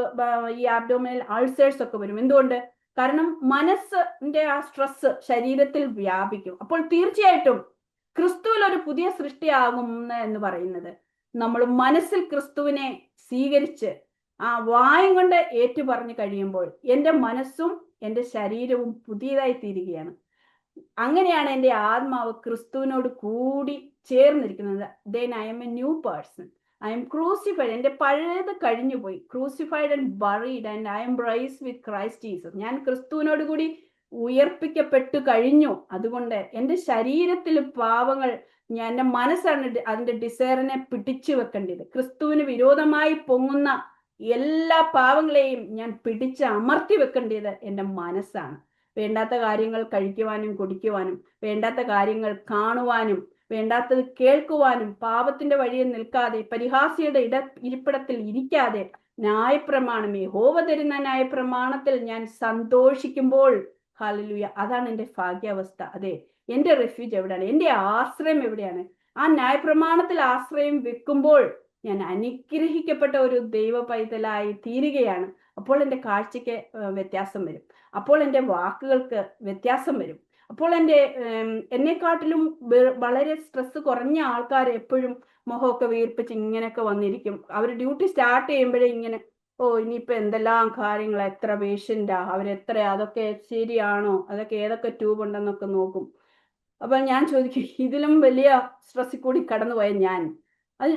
ഈ ആബ്ഡോമിനൽ അൾസേഴ്സ് ഒക്കെ വരും. എന്തുകൊണ്ട്? കാരണം മനസ്സിന്റെ ആ സ്ട്രെസ് ശരീരത്തിൽ വ്യാപിക്കും. അപ്പോൾ തീർച്ചയായിട്ടും ക്രിസ്തുവിൽ ഒരു പുതിയ സൃഷ്ടിയാകും എന്ന് പറയുന്നത് നമ്മൾ മനസ്സിൽ ക്രിസ്തുവിനെ സ്വീകരിച്ച് ആ വായും കൊണ്ട് ഏറ്റുപറഞ്ഞു കഴിയുമ്പോൾ എൻ്റെ മനസ്സും എൻ്റെ ശരീരവും പുതിയതായി തീരുകയാണ്. അങ്ങനെയാണ് എൻ്റെ ആത്മാവ് ക്രിസ്തുവിനോട് കൂടി ചേർന്നിരിക്കുന്നത്. Then I am a new person. I am crucified. എൻ്റെ പഴയത് കഴിഞ്ഞുപോയി. Crucified and buried and I am raised with Christ Jesus. ഞാൻ ക്രിസ്തുവിനോട് കൂടി ഉയർപ്പിക്കപ്പെട്ടു കഴിഞ്ഞു. അതുകൊണ്ട് എൻ്റെ ശരീരത്തിൽ പാവങ്ങൾ, എൻ്റെ മനസ്സാണ് അതിന്റെ ഡിസയറിനെ പിടിച്ചു വെക്കേണ്ടത്. ക്രിസ്തുവിന് വിരോധമായി പൊങ്ങുന്ന എല്ലാ പാവങ്ങളെയും ഞാൻ പിടിച്ച് അമർത്തി വെക്കേണ്ടത് എൻ്റെ മനസ്സാണ്. വേണ്ടാത്ത കാര്യങ്ങൾ കഴിക്കുവാനും കുടിക്കുവാനും, വേണ്ടാത്ത കാര്യങ്ങൾ കാണുവാനും, വേണ്ടാത്തത് കേൾക്കുവാനും, പാപത്തിന്റെ വഴിയിൽ നിൽക്കാതെ, പരിഹാസിയുടെ ഇരിപ്പിടത്തിൽ ഇരിക്കാതെ, ന്യായപ്രമാണം, യഹോവ തരുന്ന ന്യായപ്രമാണത്തിൽ ഞാൻ സന്തോഷിക്കുമ്പോൾ, ഹല്ലേലൂയ, അതാണ് എൻ്റെ ഭാഗ്യാവസ്ഥ. അതെ, എൻ്റെ റെഫ്യൂജ് എവിടെയാണ്? എൻ്റെ ആശ്രയം എവിടെയാണ്? ആ ന്യായപ്രമാണത്തിൽ ആശ്രയം വെക്കുമ്പോൾ ഞാൻ അനുഗ്രഹിക്കപ്പെട്ട ഒരു ദൈവ പൈതലായി തീരുകയാണ്. അപ്പോൾ എൻ്റെ കാഴ്ചയ്ക്ക് വ്യത്യാസം വരും. അപ്പോൾ എൻ്റെ വാക്കുകൾക്ക് വ്യത്യാസം വരും. അപ്പോൾ എന്നെക്കാട്ടിലും വളരെ സ്ട്രെസ് കുറഞ്ഞ ആൾക്കാർ എപ്പോഴും മുഖമൊക്കെ വീർപ്പിച്ച് ഇങ്ങനെയൊക്കെ വന്നിരിക്കും. അവർ ഡ്യൂട്ടി സ്റ്റാർട്ട് ചെയ്യുമ്പോഴേ ഇങ്ങനെ, ഓ ഇനിയിപ്പോ എന്തെല്ലാം കാര്യങ്ങൾ, എത്ര പേഷ്യൻ്റാ, അവരെത്ര, അതൊക്കെ ശരിയാണോ, അതൊക്കെ ഏതൊക്കെ ട്യൂബ് ഉണ്ടെന്നൊക്കെ നോക്കും. അപ്പൊ ഞാൻ ചോദിക്കും, ഇതിലും വലിയ സ്ട്രെസ്സിൽ കൂടി കടന്നുപോയ ഞാൻ അത്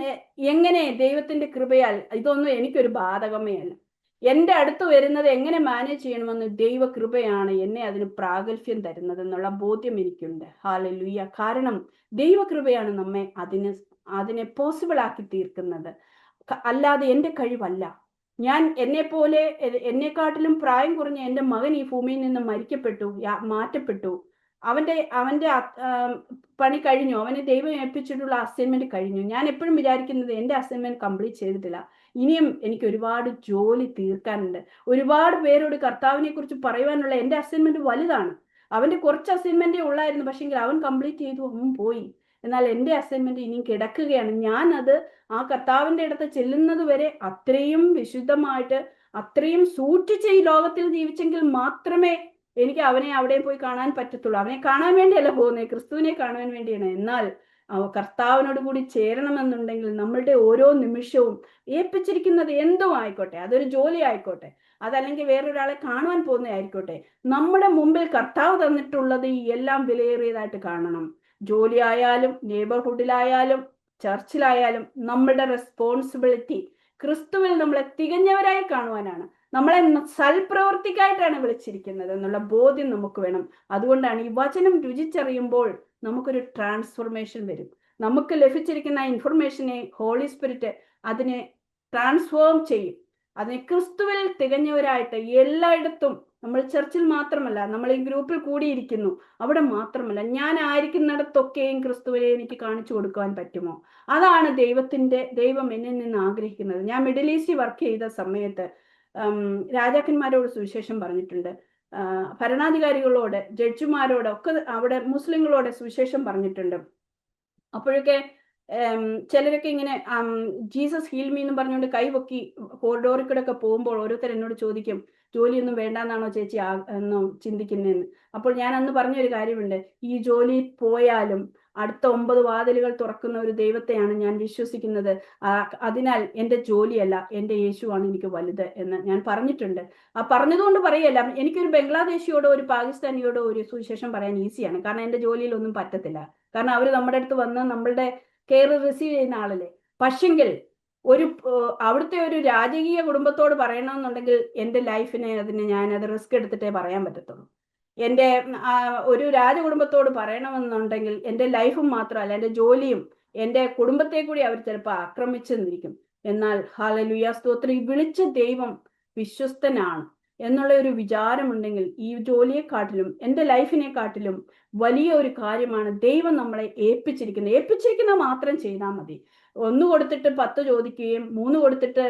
എങ്ങനെ? ദൈവത്തിന്റെ കൃപയാൽ ഇതൊന്നും എനിക്കൊരു ബാധകമേ അല്ല. എൻ്റെ അടുത്ത് വരുന്നത് എങ്ങനെ മാനേജ് ചെയ്യണമെന്ന് ദൈവ കൃപയാണ് എന്നെ അതിന് പ്രാഗൽഭ്യം തരുന്നത് എന്നുള്ള ബോധ്യം എനിക്കുണ്ട്. ഹല്ലേലൂയ. കാരണം ദൈവകൃപയാണ് നമ്മെ അതിനെ പോസിബിൾ ആക്കി തീർക്കുന്നത്, അല്ലാതെ എൻ്റെ കഴിവല്ല. ഞാൻ എന്നെക്കാട്ടിലും പ്രായം കുറഞ്ഞ എൻ്റെ മകൻ ഈ ഭൂമിയിൽ നിന്ന് മാറ്റപ്പെട്ടു. അവന്റെ പണി കഴിഞ്ഞു. അവനെ ദൈവം ഏൽപ്പിച്ചിട്ടുള്ള അസൈൻമെന്റ് കഴിഞ്ഞു. ഞാൻ എപ്പോഴും വിചാരിക്കുന്നത് എൻ്റെ അസൈൻമെന്റ് കംപ്ലീറ്റ് ചെയ്തിട്ടില്ല, ഇനിയും എനിക്ക് ഒരുപാട് ജോലി തീർക്കാനുണ്ട്. ഒരുപാട് പേരോട് കർത്താവിനെ കുറിച്ച് പറയുവാനുള്ള എൻ്റെ അസൈൻമെന്റ് വലുതാണ്. അവന്റെ കുറച്ച് അസൈൻമെന്റേ ഉള്ളായിരുന്നു, പക്ഷെങ്കിൽ അവൻ കംപ്ലീറ്റ് ചെയ്തു, അവൻ പോയി. എന്നാൽ എൻ്റെ അസൈൻമെന്റ് ഇനിയും കിടക്കുകയാണ്. ഞാൻ അത് ആ കർത്താവിന്റെ അടുത്ത് ചെല്ലുന്നത് വരെ അത്രയും വിശുദ്ധമായിട്ട്, അത്രയും സൂക്ഷിച്ച് ഈ ലോകത്തിൽ ജീവിച്ചെങ്കിൽ മാത്രമേ എനിക്ക് അവനെ അവിടെ പോയി കാണാൻ പറ്റത്തുള്ളൂ. അവനെ കാണാൻ വേണ്ടിയല്ല പോകുന്നത്, ക്രിസ്തുവിനെ കാണാൻ വേണ്ടിയാണ്. എന്നാൽ കർത്താവിനോട് കൂടി ചേരണമെന്നുണ്ടെങ്കിൽ നമ്മളുടെ ഓരോ നിമിഷവും ഏൽപ്പിച്ചിരിക്കുന്നത് എന്തും ആയിക്കോട്ടെ, അതൊരു ജോലി ആയിക്കോട്ടെ, അതല്ലെങ്കിൽ വേറൊരാളെ കാണുവാൻ പോകുന്നതായിക്കോട്ടെ, നമ്മുടെ മുമ്പിൽ കർത്താവ് തന്നിട്ടുള്ളത് ഈ എല്ലാം വിലയേറിയതായിട്ട് കാണണം. ജോലി ആയാലും, നെയ്ബർഹുഡിലായാലും, ചർച്ചിലായാലും നമ്മളുടെ റെസ്പോൺസിബിലിറ്റി ക്രിസ്തുവിൽ നമ്മളെ തികഞ്ഞവരായി കാണുവാനാണ്. നമ്മളെ സൽപ്രവർത്തിക്കായിട്ടാണ് വിളിച്ചിരിക്കുന്നത് എന്നുള്ള ബോധ്യം നമുക്ക് വേണം. അതുകൊണ്ടാണ് ഈ വചനം രുചിച്ചറിയുമ്പോൾ നമുക്കൊരു ട്രാൻസ്ഫോർമേഷൻ വരും. നമുക്ക് ലഭിച്ചിരിക്കുന്ന ഇൻഫർമേഷനെ ഹോളി സ്പിരിറ്റ് അതിനെ ട്രാൻസ്ഫോം ചെയ്യും. അതിനെ ക്രിസ്തുവിൽ തികഞ്ഞവരായിട്ട് എല്ലായിടത്തും, നമ്മൾ ചർച്ചിൽ മാത്രമല്ല, നമ്മൾ ഈ ഗ്രൂപ്പിൽ കൂടിയിരിക്കുന്നു അവിടെ മാത്രമല്ല, ഞാൻ ആയിരിക്കുന്നിടത്തൊക്കെയും ക്രിസ്തുവിനെ എനിക്ക് കാണിച്ചു കൊടുക്കുവാൻ പറ്റുമോ? അതാണ് ദൈവം എന്നിൽ നിന്ന് ആഗ്രഹിക്കുന്നത്. ഞാൻ മിഡിൽ ഈസ്റ്റ് വർക്ക് ചെയ്ത സമയത്ത് രാജാക്കന്മാരോട് സുവിശേഷം പറഞ്ഞിട്ടുണ്ട്, ഭരണാധികാരികളോട്, ജഡ്ജിമാരോട് ഒക്കെ, അവിടെ മുസ്ലിങ്ങളോട് സുവിശേഷം പറഞ്ഞിട്ടുണ്ട്. അപ്പോഴൊക്കെ ചിലരൊക്കെ ഇങ്ങനെ ജീസസ് ഹീൽ മീ എന്ന് പറഞ്ഞുകൊണ്ട് കൈവക്കി കോറിഡോറിൽ കൂടെ ഒക്കെ പോകുമ്പോൾ ഓരോരുത്തർ എന്നോട് ചോദിക്കും, ജോലിയൊന്നും വേണ്ടെന്നാണോ ചേച്ചി എന്നോ ചിന്തിക്കുന്നതെന്ന്. അപ്പോൾ ഞാൻ അന്ന് പറഞ്ഞൊരു കാര്യമുണ്ട്, ഈ ജോലി പോയാലും അടുത്ത 9 വാതിലുകൾ തുറക്കുന്ന ഒരു ദൈവത്തെയാണ് ഞാൻ വിശ്വസിക്കുന്നത്. അതിനാൽ എൻ്റെ ജോലിയല്ല, എൻ്റെ യേശുവാണ് എനിക്ക് വലുത് എന്ന് ഞാൻ പറഞ്ഞിട്ടുണ്ട്. പറഞ്ഞതുകൊണ്ട് പറയല്ല, എനിക്കൊരു ബംഗ്ലാദേശിയോടോ ഒരു പാകിസ്ഥാനിയോടോ ഒരു സുവിശേഷം പറയാൻ ഈസിയാണ്. കാരണം എൻ്റെ ജോലിയിലൊന്നും പറ്റത്തില്ല. കാരണം അവർ നമ്മുടെ അടുത്ത് വന്ന് നമ്മളുടെ കെയർ റിസീവ് ചെയ്യുന്ന ആളല്ലേ. പക്ഷെങ്കിൽ അവിടുത്തെ ഒരു രാജകീയ കുടുംബത്തോട് പറയണമെന്നുണ്ടെങ്കിൽ എൻ്റെ ലൈഫിനെ ഞാനത് റിസ്ക് എടുത്തിട്ടേ പറയാൻ പറ്റത്തുള്ളൂ. എൻ്റെ ഒരു രാജകുടുംബത്തോട് പറയണമെന്നുണ്ടെങ്കിൽ എൻ്റെ ലൈഫും മാത്രമല്ല, എൻ്റെ ജോലിയും എൻ്റെ കുടുംബത്തെ കൂടി അവർ ചിലപ്പോൾ ആക്രമിച്ചെന്നിരിക്കും. എന്നാൽ ഹല്ലേലൂയ സ്തോത്രം, വിളിച്ച ദൈവം വിശ്വസ്തനാണ് എന്നുള്ള ഒരു വിചാരമുണ്ടെങ്കിൽ ഈ ജോലിയെക്കാട്ടിലും എൻ്റെ ലൈഫിനെക്കാട്ടിലും വലിയ ഒരു കാര്യമാണ് ദൈവം നമ്മളെ ഏൽപ്പിച്ചിരിക്കുന്നത് മാത്രം ചെയ്താൽ മതി. 1 കൊടുത്തിട്ട് 10 ചോദിക്കുകയും 3 കൊടുത്തിട്ട്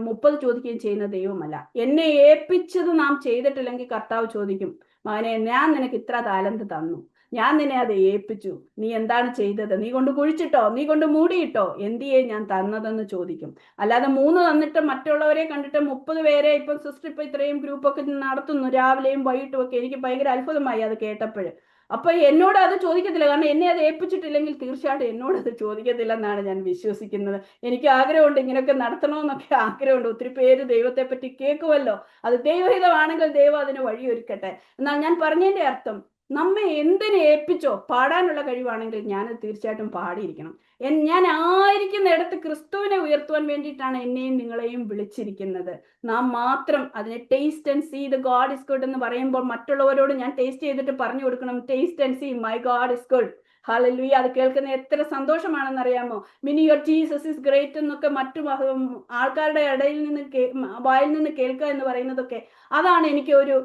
30 ചോദിക്കുകയും ചെയ്യുന്ന ദൈവമല്ല. എന്നെ ഏൽപ്പിച്ചത് നാം ചെയ്തിട്ടില്ലെങ്കിൽ കർത്താവ് ചോദിക്കും, മകനെ ഞാൻ നിനക്ക് ഇത്ര താലന്ത് തന്നു, ഞാൻ നിന്നെ അത് ഏൽപ്പിച്ചു, നീ എന്താണ് ചെയ്തത്? നീ കൊണ്ട് കുഴിച്ചിട്ടോ, നീ കൊണ്ട് മൂടിയിട്ടോ, എന്തിയെ ഞാൻ തന്നതെന്ന് ചോദിക്കും. അല്ലാതെ 3 തന്നിട്ട് മറ്റുള്ളവരെ കണ്ടിട്ട് 30 പേരെ ഇപ്പൊ സിസ്റ്റർ ഇപ്പൊ ഇത്രയും ഗ്രൂപ്പൊക്കെ നടത്തുന്നു രാവിലെയും വൈകിട്ടും ഒക്കെ. എനിക്ക് ഭയങ്കര അത്ഭുതമായി അത് കേട്ടപ്പോൾ. അപ്പൊ എന്നോട് അത് ചോദിക്കത്തില്ല, കാരണം എന്നെ അത് ഏൽപ്പിച്ചിട്ടില്ലെങ്കിൽ തീർച്ചയായിട്ടും എന്നോട് അത് ചോദിക്കത്തില്ലെന്നാണ് ഞാൻ വിശ്വസിക്കുന്നത്. എനിക്ക് ആഗ്രഹമുണ്ട്, ഇങ്ങനെയൊക്കെ നടത്തണമെന്നൊക്കെ ആഗ്രഹമുണ്ട്. ഒത്തിരി പേര് ദൈവത്തെ പറ്റി കേൾക്കുമല്ലോ. അത് ദൈവഹിതമാണെങ്കിൽ ദൈവം അതിന് വഴിയൊരുക്കട്ടെ. എന്നാൽ ഞാൻ പറഞ്ഞതിന്റെ അർത്ഥം, നമ്മെ എന്തിനെ ഏൽപ്പിച്ചോ, പാടാനുള്ള കഴിവാണെങ്കിൽ ഞാനത് തീർച്ചയായിട്ടും പാടിയിരിക്കണം. ഞാൻ ആയിരിക്കുന്നിടത്ത് ക്രിസ്തുവിനെ ഉയർത്തുവാൻ വേണ്ടിയിട്ടാണ് എന്നെയും നിങ്ങളെയും വിളിച്ചിരിക്കുന്നത്. നാം മാത്രം അതിനെ taste and see the God is good എന്ന് പറയുമ്പോൾ മറ്റുള്ളവരോട് ഞാൻ ടേസ്റ്റ് ചെയ്തിട്ട് പറഞ്ഞു കൊടുക്കണം, taste and see my God is good. Hallelujah. അത് കേൾക്കുന്ന എത്ര സന്തോഷമാണെന്ന് അറിയാമോ? മിനി യുവർ ജീസസ് ഇസ് ഗ്രേറ്റ് എന്നൊക്കെ മറ്റു ആൾക്കാരുടെ ഇടയിൽ നിന്ന് വായിൽ നിന്ന് കേൾക്കുക എന്ന് പറയുന്നതൊക്കെ, അതാണ് എനിക്ക് ഒരു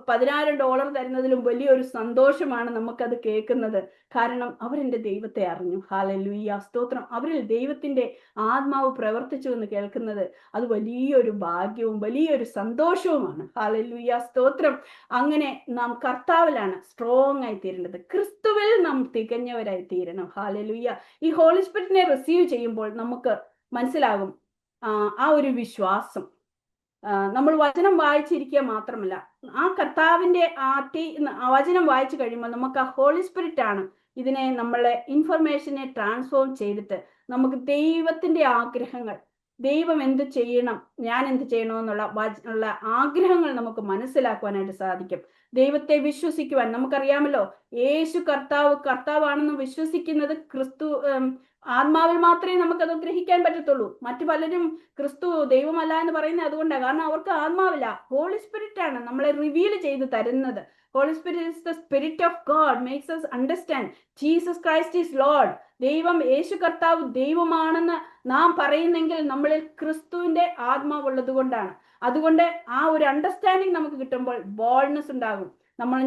$16 തരുന്നതിലും വലിയൊരു സന്തോഷമാണ് നമുക്കത് കേൾക്കുന്നത്. കാരണം അവരെന്റെ ദൈവത്തെ അറിഞ്ഞു. ഹല്ലേലൂയ, സ്തോത്രം. അവരിൽ ദൈവത്തിന്റെ ആത്മാവ് പ്രവർത്തിച്ചു എന്ന് കേൾക്കുന്നത് അത് വലിയൊരു ഭാഗ്യവും വലിയൊരു സന്തോഷവുമാണ്. ഹല്ലേലൂയ, സ്തോത്രം. അങ്ങനെ നാം കർത്താവിലാണ് സ്ട്രോങ് ആയി തീരേണ്ടത്. ക്രിസ്തുവിൽ നാം തികഞ്ഞവരായി തീരണം. ഹല്ലേലൂയ. ഈ ഹോളി സ്പിരിറ്റിനെ റിസീവ് ചെയ്യുമ്പോൾ നമുക്ക് മനസ്സിലാകും ആ ഒരു വിശ്വാസം. നമ്മൾ വചനം വായിച്ചിരിക്കുക മാത്രമല്ല, ആ കർത്താവിന്റെ വചനം വായിച്ചു കഴിയുമ്പോൾ നമുക്ക് ആ ഹോളി സ്പിരിറ്റ് ആണ് ഇതിനെ നമ്മളെ ഇൻഫർമേഷനെ ട്രാൻസ്ഫോം ചെയ്തിട്ട് നമുക്ക് ദൈവത്തിന്റെ ആഗ്രഹങ്ങൾ, ദൈവം എന്ത് ചെയ്യണം, ഞാൻ എന്ത് ചെയ്യണമെന്നുള്ള ആഗ്രഹങ്ങൾ നമുക്ക് മനസ്സിലാക്കുവാനായിട്ട് സാധിക്കും. ദൈവത്തെ വിശ്വസിക്കുവാൻ നമുക്കറിയാമല്ലോ, യേശു കർത്താവാണെന്ന് വിശ്വസിക്കുന്നത് ക്രിസ്തു ആത്മാവിൽ മാത്രമേ നമുക്കത് ഗ്രഹിക്കാൻ പറ്റത്തുള്ളൂ. മറ്റു പലരും ക്രിസ്തു ദൈവമല്ല എന്ന് പറയുന്നത് അതുകൊണ്ടാണ്, കാരണം അവർക്ക് ആത്മാവില്ല. ഹോളി സ്പിരിറ്റ് ആണ് നമ്മളെ റിവീൽ ചെയ്ത് തരുന്നത്. Holy Spirit is the Spirit of God, makes us understand Jesus Christ is Lord. യേശു കർത്താവ് ദൈവമാണെന്ന് നാം പറയുന്നെങ്കിൽ നമ്മളിൽ ക്രിസ്തുവിന്റെ ആത്മാവുള്ളത് കൊണ്ടാണ്. അതുകൊണ്ട് ആ ഒരു അണ്ടർസ്റ്റാൻഡിങ് നമുക്ക് കിട്ടുമ്പോൾ ബോൾഡ്നെസ് ഉണ്ടാകും.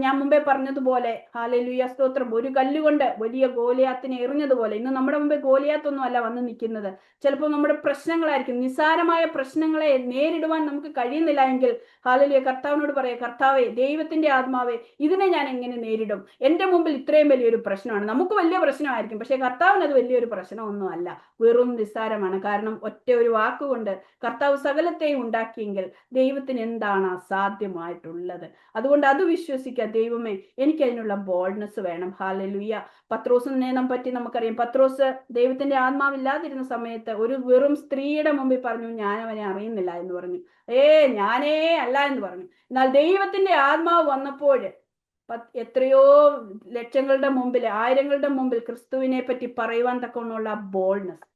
ഞാൻ മുമ്പേ പറഞ്ഞതുപോലെ, ഹല്ലേലൂയ, സ്തോത്രം, ഒരു കല്ലുകൊണ്ട് വലിയ ഗോലിയാത്തിനെ എറിഞ്ഞതുപോലെ ഇന്ന് നമ്മുടെ മുമ്പേ ഗോലിയാത്തൊന്നും അല്ല വന്ന് നിൽക്കുന്നത്. ചിലപ്പോൾ നമ്മുടെ പ്രശ്നങ്ങളായിരിക്കും. നിസ്സാരമായ പ്രശ്നങ്ങളെ നേരിടുവാൻ നമുക്ക് കഴിയുന്നില്ല എങ്കിൽ ഹല്ലേലൂയ, കർത്താവിനോട് പറയാം, കർത്താവേ, ദൈവത്തിന്റെ ആത്മാവേ, ഇതിനെ ഞാൻ എങ്ങനെ നേരിടും? എന്റെ മുമ്പിൽ ഇത്രയും വലിയൊരു പ്രശ്നമാണ്. നമുക്ക് വലിയ പ്രശ്നമായിരിക്കും, പക്ഷെ കർത്താവിന് അത് വലിയൊരു പ്രശ്നമൊന്നും അല്ല, വെറും നിസ്സാരമാണ്. കാരണം ഒറ്റ ഒരു വാക്കുകൊണ്ട് കർത്താവ് സകലത്തെയും ഉണ്ടാക്കിയെങ്കിൽ ദൈവത്തിന് എന്താണ് അസാധ്യമായിട്ടുള്ളത്? അതുകൊണ്ട് അത് വിശ്വസിക്കുക. ദൈവമേ, എനിക്ക് അതിനുള്ള ബോൾഡ്നെസ് വേണം. ഹല്ലേലൂയ. പത്രോസിനെ പറ്റി നമുക്കറിയാം. പത്രോസ് ദൈവത്തിന്റെ ആത്മാവില്ലാതിരുന്ന സമയത്ത് ഒരു വെറും സ്ത്രീയുടെ മുമ്പിൽ പറഞ്ഞു, ഞാൻ അവനെ അറിയുന്നില്ല എന്ന് പറഞ്ഞു. ഞാനേ അല്ല എന്ന് പറഞ്ഞു. എന്നാൽ ദൈവത്തിന്റെ ആത്മാവ് വന്നപ്പോൾ എത്രയോ ലക്ഷങ്ങളുടെ മുമ്പിൽ, ആയിരങ്ങളുടെ മുമ്പിൽ ക്രിസ്തുവിനെ പറ്റി പറയുവാൻ തക്കമുള്ള ബോൾഡ്നെസ്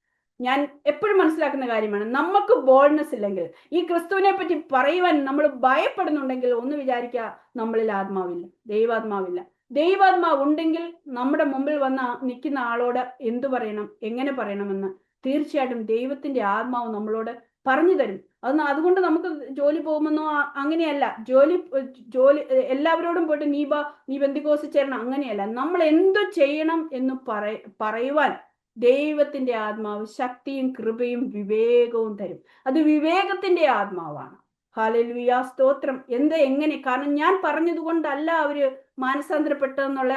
ഞാൻ എപ്പോഴും മനസ്സിലാക്കുന്ന കാര്യമാണ്. നമുക്ക് ബോൾഡ്നെസ് ഇല്ലെങ്കിൽ, ഈ ക്രിസ്തുവിനെ പറ്റി പറയുവാൻ നമ്മൾ ഭയപ്പെടുന്നുണ്ടെങ്കിൽ, ഒന്ന് വിചാരിക്കുക, നമ്മളിൽ ആത്മാവില്ല, ദൈവാത്മാവില്ല. ദൈവാത്മാവ് ഉണ്ടെങ്കിൽ നമ്മുടെ മുമ്പിൽ വന്ന നിൽക്കുന്ന ആളോട് എന്തു പറയണം, എങ്ങനെ പറയണമെന്ന് തീർച്ചയായിട്ടും ദൈവത്തിന്റെ ആത്മാവ് നമ്മളോട് പറഞ്ഞു തരും. അതുകൊണ്ട് നമുക്ക് ജോലി പോകുമെന്നോ അങ്ങനെയല്ല. ജോലി എല്ലാവരോടും പോയിട്ട് നീ ബന്ധിക്കോസ് ചേരണം, അങ്ങനെയല്ല. നമ്മൾ എന്തു ചെയ്യണം എന്ന് പറയുവാൻ ദൈവത്തിന്റെ ആത്മാവ് ശക്തിയും കൃപയും വിവേകവും തരും. അത് വിവേകത്തിന്റെ ആത്മാവാണ്. ഹല്ലേലൂയ, സ്തോത്രം. എങ്ങനെ? കാരണം ഞാൻ പറഞ്ഞത് കൊണ്ടല്ല അവര് മാനസാന്തരപ്പെട്ടെന്നുള്ള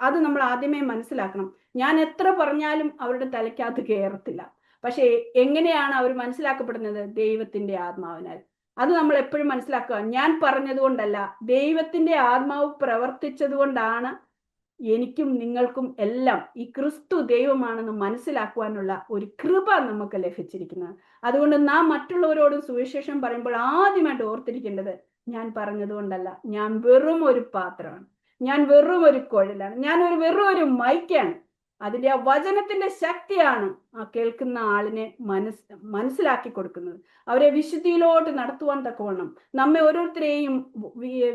അത് നമ്മൾ ആദ്യമേ മനസ്സിലാക്കണം. ഞാൻ എത്ര പറഞ്ഞാലും അവരുടെ തലയ്ക്കകത്ത് കയറത്തില്ല. പക്ഷെ എങ്ങനെയാണ് അവർ മനസ്സിലാക്കപ്പെടുന്നത്? ദൈവത്തിന്റെ ആത്മാവിനാൽ. അത് നമ്മൾ എപ്പോഴും മനസ്സിലാക്കുക. ഞാൻ പറഞ്ഞത് കൊണ്ടല്ല, ദൈവത്തിന്റെ ആത്മാവ് പ്രവർത്തിച്ചത് കൊണ്ടാണ് എനിക്കും നിങ്ങൾക്കും എല്ലാം ഈ ക്രിസ്തു ദൈവമാണെന്ന് മനസ്സിലാക്കുവാനുള്ള ഒരു കൃപ നമുക്ക് ലഭിച്ചിരിക്കുന്നത്. അതുകൊണ്ട് നാം മറ്റുള്ളവരോടും സുവിശേഷം പറയുമ്പോൾ ആദ്യമായിട്ട് ഓർത്തിരിക്കേണ്ടത്, ഞാൻ പറഞ്ഞത് കൊണ്ടല്ല, ഞാൻ വെറും ഒരു പാത്രമാണ്, ഞാൻ വെറും ഒരു കുഴലാണ്, ഞാൻ വെറും ഒരു മൈക്കാണ്. അതിന്റെ ആ വചനത്തിന്റെ ശക്തിയാണ് ആ കേൾക്കുന്ന ആളിനെ മനസ്സിലാക്കി കൊടുക്കുന്നത്, അവരെ വിശുദ്ധിയിലോട്ട് നടത്തുവാൻ തക്കവണ്ണം നമ്മെ ഓരോരുത്തരെയും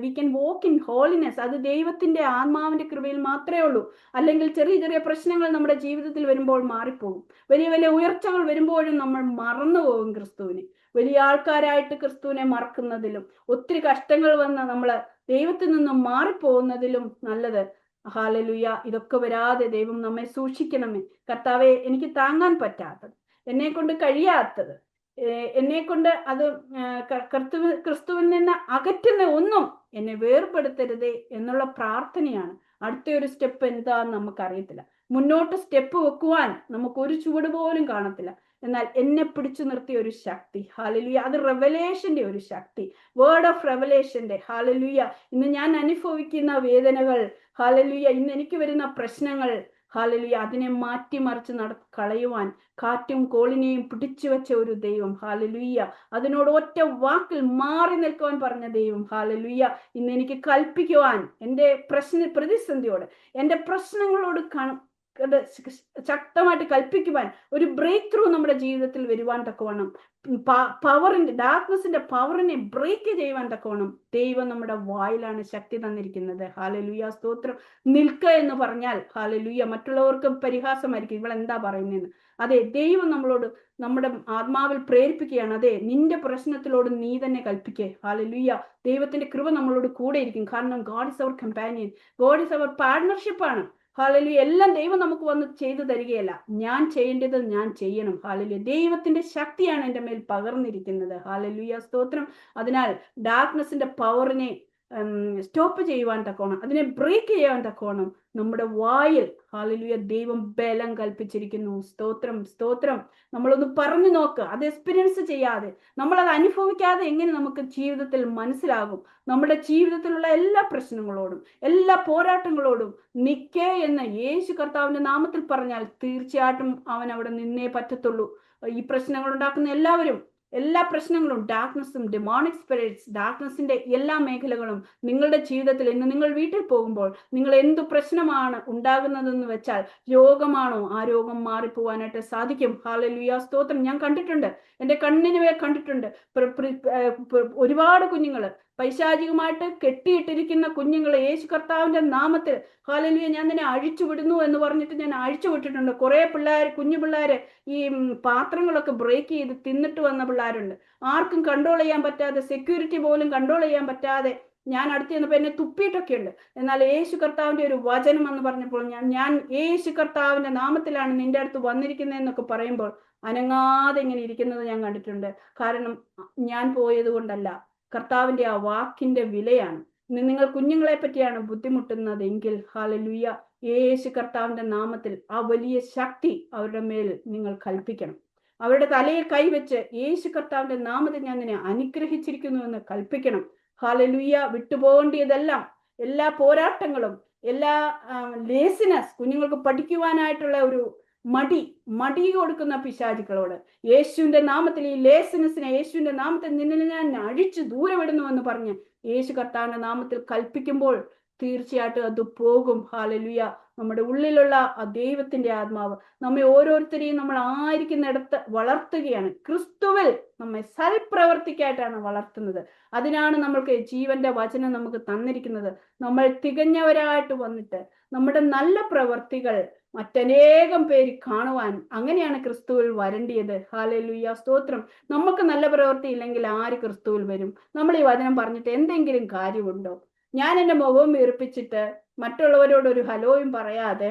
we can walk in holiness. അത് ദൈവത്തിന്റെ ആത്മാവിന്റെ കൃപയിൽ മാത്രമേ ഉള്ളൂ. അല്ലെങ്കിൽ ചെറിയ ചെറിയ പ്രശ്നങ്ങൾ നമ്മുടെ ജീവിതത്തിൽ വരുമ്പോൾ മാറിപ്പോകും. വലിയ വലിയ ഉയർച്ചകൾ വരുമ്പോഴും നമ്മൾ മറന്നുപോകും ക്രിസ്തുവിനെ. വലിയ ആൾക്കാരായിട്ട് ക്രിസ്തുവിനെ മറക്കുന്നതിലും ഒത്തിരി കഷ്ടങ്ങൾ വന്ന് നമ്മൾ ദൈവത്തിൽ നിന്നും മാറിപ്പോകുന്നതിലും നല്ലത്, ഹല്ലേലൂയ, ഇതൊക്കെ വരാതെ ദൈവം നമ്മെ സൂക്ഷിക്കണമേ. കർത്താവെ, എനിക്ക് താങ്ങാൻ പറ്റാത്തത്, എന്നെ കൊണ്ട് കഴിയാത്തത്, എന്നെ കൊണ്ട് അത് ക്രിസ്തുവിൽ നിന്ന് അകറ്റുന്ന ഒന്നും എന്നെ വേർപെടുത്തരുതേ എന്നുള്ള പ്രാർത്ഥനയാണ്. അടുത്തൊരു സ്റ്റെപ്പ് എന്താന്ന് നമുക്കറിയത്തില്ല. മുന്നോട്ട് സ്റ്റെപ്പ് വെക്കുവാൻ നമുക്കൊരു ചുവട് പോലും കാണത്തില്ല. എന്നാൽ എന്നെ പിടിച്ചു നിർത്തിയ ഒരു ശക്തി, ഹല്ലേലൂയ, അത് റെവലേഷന്റെ ഒരു ശക്തി, വേർഡ് ഓഫ് റെവലേഷന്റെ. ഹല്ലേലൂയ, ഇന്ന് ഞാൻ അനുഭവിക്കുന്ന വേദനകൾ, ഹല്ലേലൂയ, ഇന്ന് എനിക്ക് വരുന്ന പ്രശ്നങ്ങൾ, ഹാലലുയ. അതിനെ മാറ്റിമറിച്ച് കളയുവാൻ കാറ്റും കോളിനെയും പിടിച്ചു വെച്ച ഒരു ദൈവം. ഹാലലുയ്യ. അതിനോട് ഒറ്റ വാക്കിൽ മാറി നിൽക്കുവാൻ പറഞ്ഞ ദൈവം. ഹാലലുയ്യ. ഇന്ന് എനിക്ക് കൽപ്പിക്കുവാൻ, എൻ്റെ പ്രതിസന്ധിയോട്, എൻ്റെ പ്രശ്നങ്ങളോട് ശക്തമായിട്ട് കൽപ്പിക്കുവാൻ, ഒരു ബ്രേക്ക് ത്രൂ നമ്മുടെ ജീവിതത്തിൽ വരുവാൻ തക്കവണ്ണം, ഡാർക്ക്നെസിന്റെ പവറിനെ ബ്രേക്ക് ചെയ്യുവാൻ തക്കവണ്ണം ദൈവം നമ്മുടെ വായിലാണ് ശക്തി തന്നിരിക്കുന്നത്. ഹാലലുയ. സ്തോത്രം. നിൽക്കുക എന്ന് പറഞ്ഞാൽ ഹാലലുയ മറ്റുള്ളവർക്ക് പരിഹാസമായിരിക്കും, ഇവളെന്താ പറയുന്നതെന്ന്. അതെ, ദൈവം നമ്മളോട് നമ്മുടെ ആത്മാവിൽ പ്രേരിപ്പിക്കുകയാണ്. അതെ, നിന്റെ പ്രശ്നത്തിലോട് നീ തന്നെ കൽപ്പിക്കേ. ഹാലലുയ. ദൈവത്തിന്റെ കൃപ നമ്മളോട് കൂടെ ഇരിക്കും. കാരണം God is our companion, God is our പാർട്ണർഷിപ്പാണ്. ഹാലലുയ. എല്ലാം ദൈവം നമുക്ക് വന്ന് ചെയ്തു തരികയല്ല, ഞാൻ ചെയ്യേണ്ടത് ഞാൻ ചെയ്യണം. ഹാലലുയ. ദൈവത്തിന്റെ ശക്തിയാണ് എൻ്റെ മേൽ പകർന്നിരിക്കുന്നത്. ഹാലലുയ. സ്തോത്രം. അതിനാൽ ഡാർക്ക്നെസിന്റെ പവറിനെ സ്റ്റോപ്പ് ചെയ്യുവാൻ തക്കോണം, അതിനെ ബ്രേക്ക് ചെയ്യാൻ തക്കോണം നമ്മുടെ വായിൽ ഹാലലുയ ദൈവം ബലം കൽപ്പിച്ചിരിക്കുന്നു. സ്തോത്രം, സ്തോത്രം. നമ്മളൊന്ന് പറഞ്ഞു നോക്ക്. അത് എക്സ്പീരിയൻസ് ചെയ്യാതെ, നമ്മളത് അനുഭവിക്കാതെ എങ്ങനെ നമുക്ക് ജീവിതത്തിൽ മനസ്സിലാകും? നമ്മുടെ ജീവിതത്തിലുള്ള എല്ലാ പ്രശ്നങ്ങളോടും എല്ലാ പോരാട്ടങ്ങളോടും നിക്കേ എന്ന് യേശു കർത്താവിന്റെ നാമത്തിൽ പറഞ്ഞാൽ തീർച്ചയായിട്ടും അവൻ അവിടെ നിന്നേ പറ്റത്തുള്ളൂ. ഈ പ്രശ്നങ്ങൾ ഉണ്ടാക്കുന്ന എല്ലാ പ്രശ്നങ്ങളും, ഡാർക്ക്നെസ്സും ഡിമോണിക് സ്പിരിറ്റ്സ്, ഡാർക്ക്നെസ്സിന്റെ എല്ലാ മേഖലകളും നിങ്ങളുടെ ജീവിതത്തിൽ ഇന്ന് നിങ്ങൾ വീട്ടിൽ പോകുമ്പോൾ നിങ്ങൾ എന്തു പ്രശ്നമാണ് ഉണ്ടാകുന്നതെന്ന് വെച്ചാൽ, രോഗമാണോ, ആ രോഗം മാറിപ്പോവാനായിട്ട് സാധിക്കും. ഹാലലുയ. സ്തോത്രം. ഞാൻ കണ്ടിട്ടുണ്ട്, എൻ്റെ കണ്ണിന് മേൽ കണ്ടിട്ടുണ്ട് ഒരുപാട് കുഞ്ഞുങ്ങള്, പൈശാചികമായിട്ട് കെട്ടിയിട്ടിരിക്കുന്ന കുഞ്ഞുങ്ങളെ യേശു കർത്താവിന്റെ നാമത്തിൽ ഹാലലുയ ഞാൻ തന്നെ അഴിച്ചുവിടുന്നു എന്ന് പറഞ്ഞിട്ട് ഞാൻ അഴിച്ചുവിട്ടിട്ടുണ്ട്. കുറെ കുഞ്ഞു പിള്ളേര് ഈ പാത്രങ്ങളൊക്കെ ബ്രേക്ക് ചെയ്ത് തിന്നിട്ട് വന്ന പിള്ളേരുണ്ട്. ആർക്കും കൺട്രോൾ ചെയ്യാൻ പറ്റാതെ, സെക്യൂരിറ്റി പോലും കൺട്രോൾ ചെയ്യാൻ പറ്റാതെ ഞാൻ അടുത്ത് ചെന്നപ്പോൾ എന്നെ തുപ്പിയിട്ടൊക്കെ ഉണ്ട്. എന്നാൽ യേശു കർത്താവിന്റെ ഒരു വചനം എന്ന് പറഞ്ഞപ്പോൾ ഞാൻ യേശു കർത്താവിന്റെ നാമത്തിലാണ് നിന്റെ അടുത്ത് വന്നിരിക്കുന്നതെന്നൊക്കെ പറയുമ്പോൾ അനങ്ങാതെ ഇങ്ങനെ ഇരിക്കുന്നത് ഞാൻ കണ്ടിട്ടുണ്ട്. കാരണം ഞാൻ പോയത് കൊണ്ടല്ല, കർത്താവിന്റെ ആ വാക്കിന്റെ വിലയാണ്. നിങ്ങൾ കുഞ്ഞുങ്ങളെ പറ്റിയാണ് ബുദ്ധിമുട്ടുന്നതെങ്കിൽ ഹാലലുയ യേശു കർത്താവിന്റെ നാമത്തിൽ ആ വലിയ ശക്തി അവരുടെ മേൽ നിങ്ങൾ കൽപ്പിക്കണം. അവരുടെ തലയിൽ കൈവച്ച് യേശു കർത്താവിന്റെ നാമത്തിൽ ഞാൻ നിന്നെ അനുഗ്രഹിച്ചിരിക്കുന്നു എന്ന് കൽപ്പിക്കണം. ഹാലലുയ. വിട്ടുപോകേണ്ടിയതെല്ലാം, എല്ലാ പോരാട്ടങ്ങളും, എല്ലാ ലേസിനെസ്, കുഞ്ഞുങ്ങൾക്ക് പഠിക്കുവാനായിട്ടുള്ള ഒരു മടി കൊടുക്കുന്ന പിശാചുക്കളോട് യേശുവിന്റെ നാമത്തിൽ ഈ ലേസിനെസിനെ യേശുവിന്റെ നാമത്തിൽ നിന്നെ ഞാൻ അഴിച്ചു ദൂരമിടുന്നു എന്ന് പറഞ്ഞ് യേശു കർത്താവിന്റെ നാമത്തിൽ കൽപ്പിക്കുമ്പോൾ തീർച്ചയായിട്ടും അത് പോകും. ഹാലലുയ. നമ്മുടെ ഉള്ളിലുള്ള ആ ദൈവത്തിന്റെ ആത്മാവ് നമ്മെ ഓരോരുത്തരെയും നമ്മൾ ആയിരിക്കുന്നിടത്ത് വളർത്തുകയാണ്. ക്രിസ്തുവിൽ നമ്മെ സൽപ്രവർത്തിക്കായിട്ടാണ് വളർത്തുന്നത്. അതിനാണ് നമ്മൾക്ക് ജീവന്റെ വചനം നമുക്ക് തന്നിരിക്കുന്നത്. നമ്മൾ തികഞ്ഞവരായിട്ട് വന്നിട്ട് നമ്മുടെ നല്ല പ്രവർത്തികൾ മറ്റനേകം പേര് കാണുവാൻ, അങ്ങനെയാണ് ക്രിസ്തുവിൽ വരേണ്ടിയത്. ഹാലലുയ. സ്തോത്രം. നമുക്ക് നല്ല പ്രവൃത്തി ഇല്ലെങ്കിൽ ആര് ക്രിസ്തുവിൽ വരും? നമ്മൾ ഈ വചനം പറഞ്ഞിട്ട് എന്തെങ്കിലും കാര്യമുണ്ടോ? ഞാൻ എൻ്റെ മുഖവും വീർപ്പിച്ചിട്ട് മറ്റുള്ളവരോട് ഒരു ഹലോയും പറയാതെ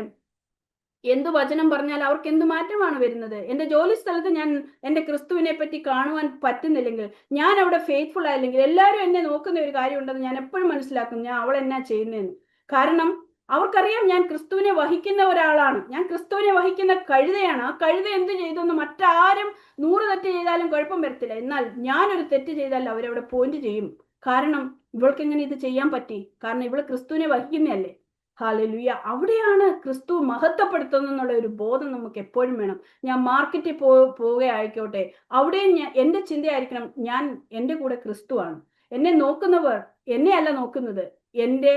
എന്ത് വചനം പറഞ്ഞാൽ അവർക്ക് എന്ത് മാറ്റമാണ് വരുന്നത്? എൻ്റെ ജോലി സ്ഥലത്ത് ഞാൻ എൻ്റെ ക്രിസ്തുവിനെ പറ്റി കാണുവാൻ പറ്റുന്നില്ലെങ്കിൽ, ഞാൻ അവിടെ ഫെയ്ത്ത്ഫുൾ ആയില്ലെങ്കിൽ, എല്ലാവരും എന്നെ നോക്കുന്ന ഒരു കാര്യം ഉണ്ടെന്ന് ഞാൻ എപ്പോഴും മനസ്സിലാക്കും, ഞാൻ അവൾ എന്നാ ചെയ്യുന്നതെന്ന്. കാരണം അവർക്കറിയാം ഞാൻ ക്രിസ്തുവിനെ വഹിക്കുന്ന ഒരാളാണ്, ഞാൻ ക്രിസ്തുവിനെ വഹിക്കുന്ന കഴുതയാണ്. ആ കഴുത എന്ത് ചെയ്തെന്ന് മറ്റാരും 100 തെറ്റ് ചെയ്താലും കുഴപ്പം വരത്തില്ല. എന്നാൽ ഞാനൊരു തെറ്റ് ചെയ്താൽ അവരവിടെ പോയിന്റ് ചെയ്യും. കാരണം ഇവൾക്ക് എങ്ങനെ ഇത് ചെയ്യാൻ പറ്റി? കാരണം ഇവള് ക്രിസ്തുവിനെ വഹിക്കുന്നതല്ലേ. ഹാലലുയ. അവിടെയാണ് ക്രിസ്തു മഹത്വപ്പെടുത്തുന്നത് എന്നുള്ള ഒരു ബോധം നമുക്ക് എപ്പോഴും വേണം. ഞാൻ മാർക്കറ്റിൽ പോവുകയായിക്കോട്ടെ, അവിടെയും എൻ്റെ ചിന്തയായിരിക്കണം, ഞാൻ എൻ്റെ കൂടെ ക്രിസ്തുവാണ്. എന്നെ നോക്കുന്നവർ എന്നെ അല്ല നോക്കുന്നത്, എൻ്റെ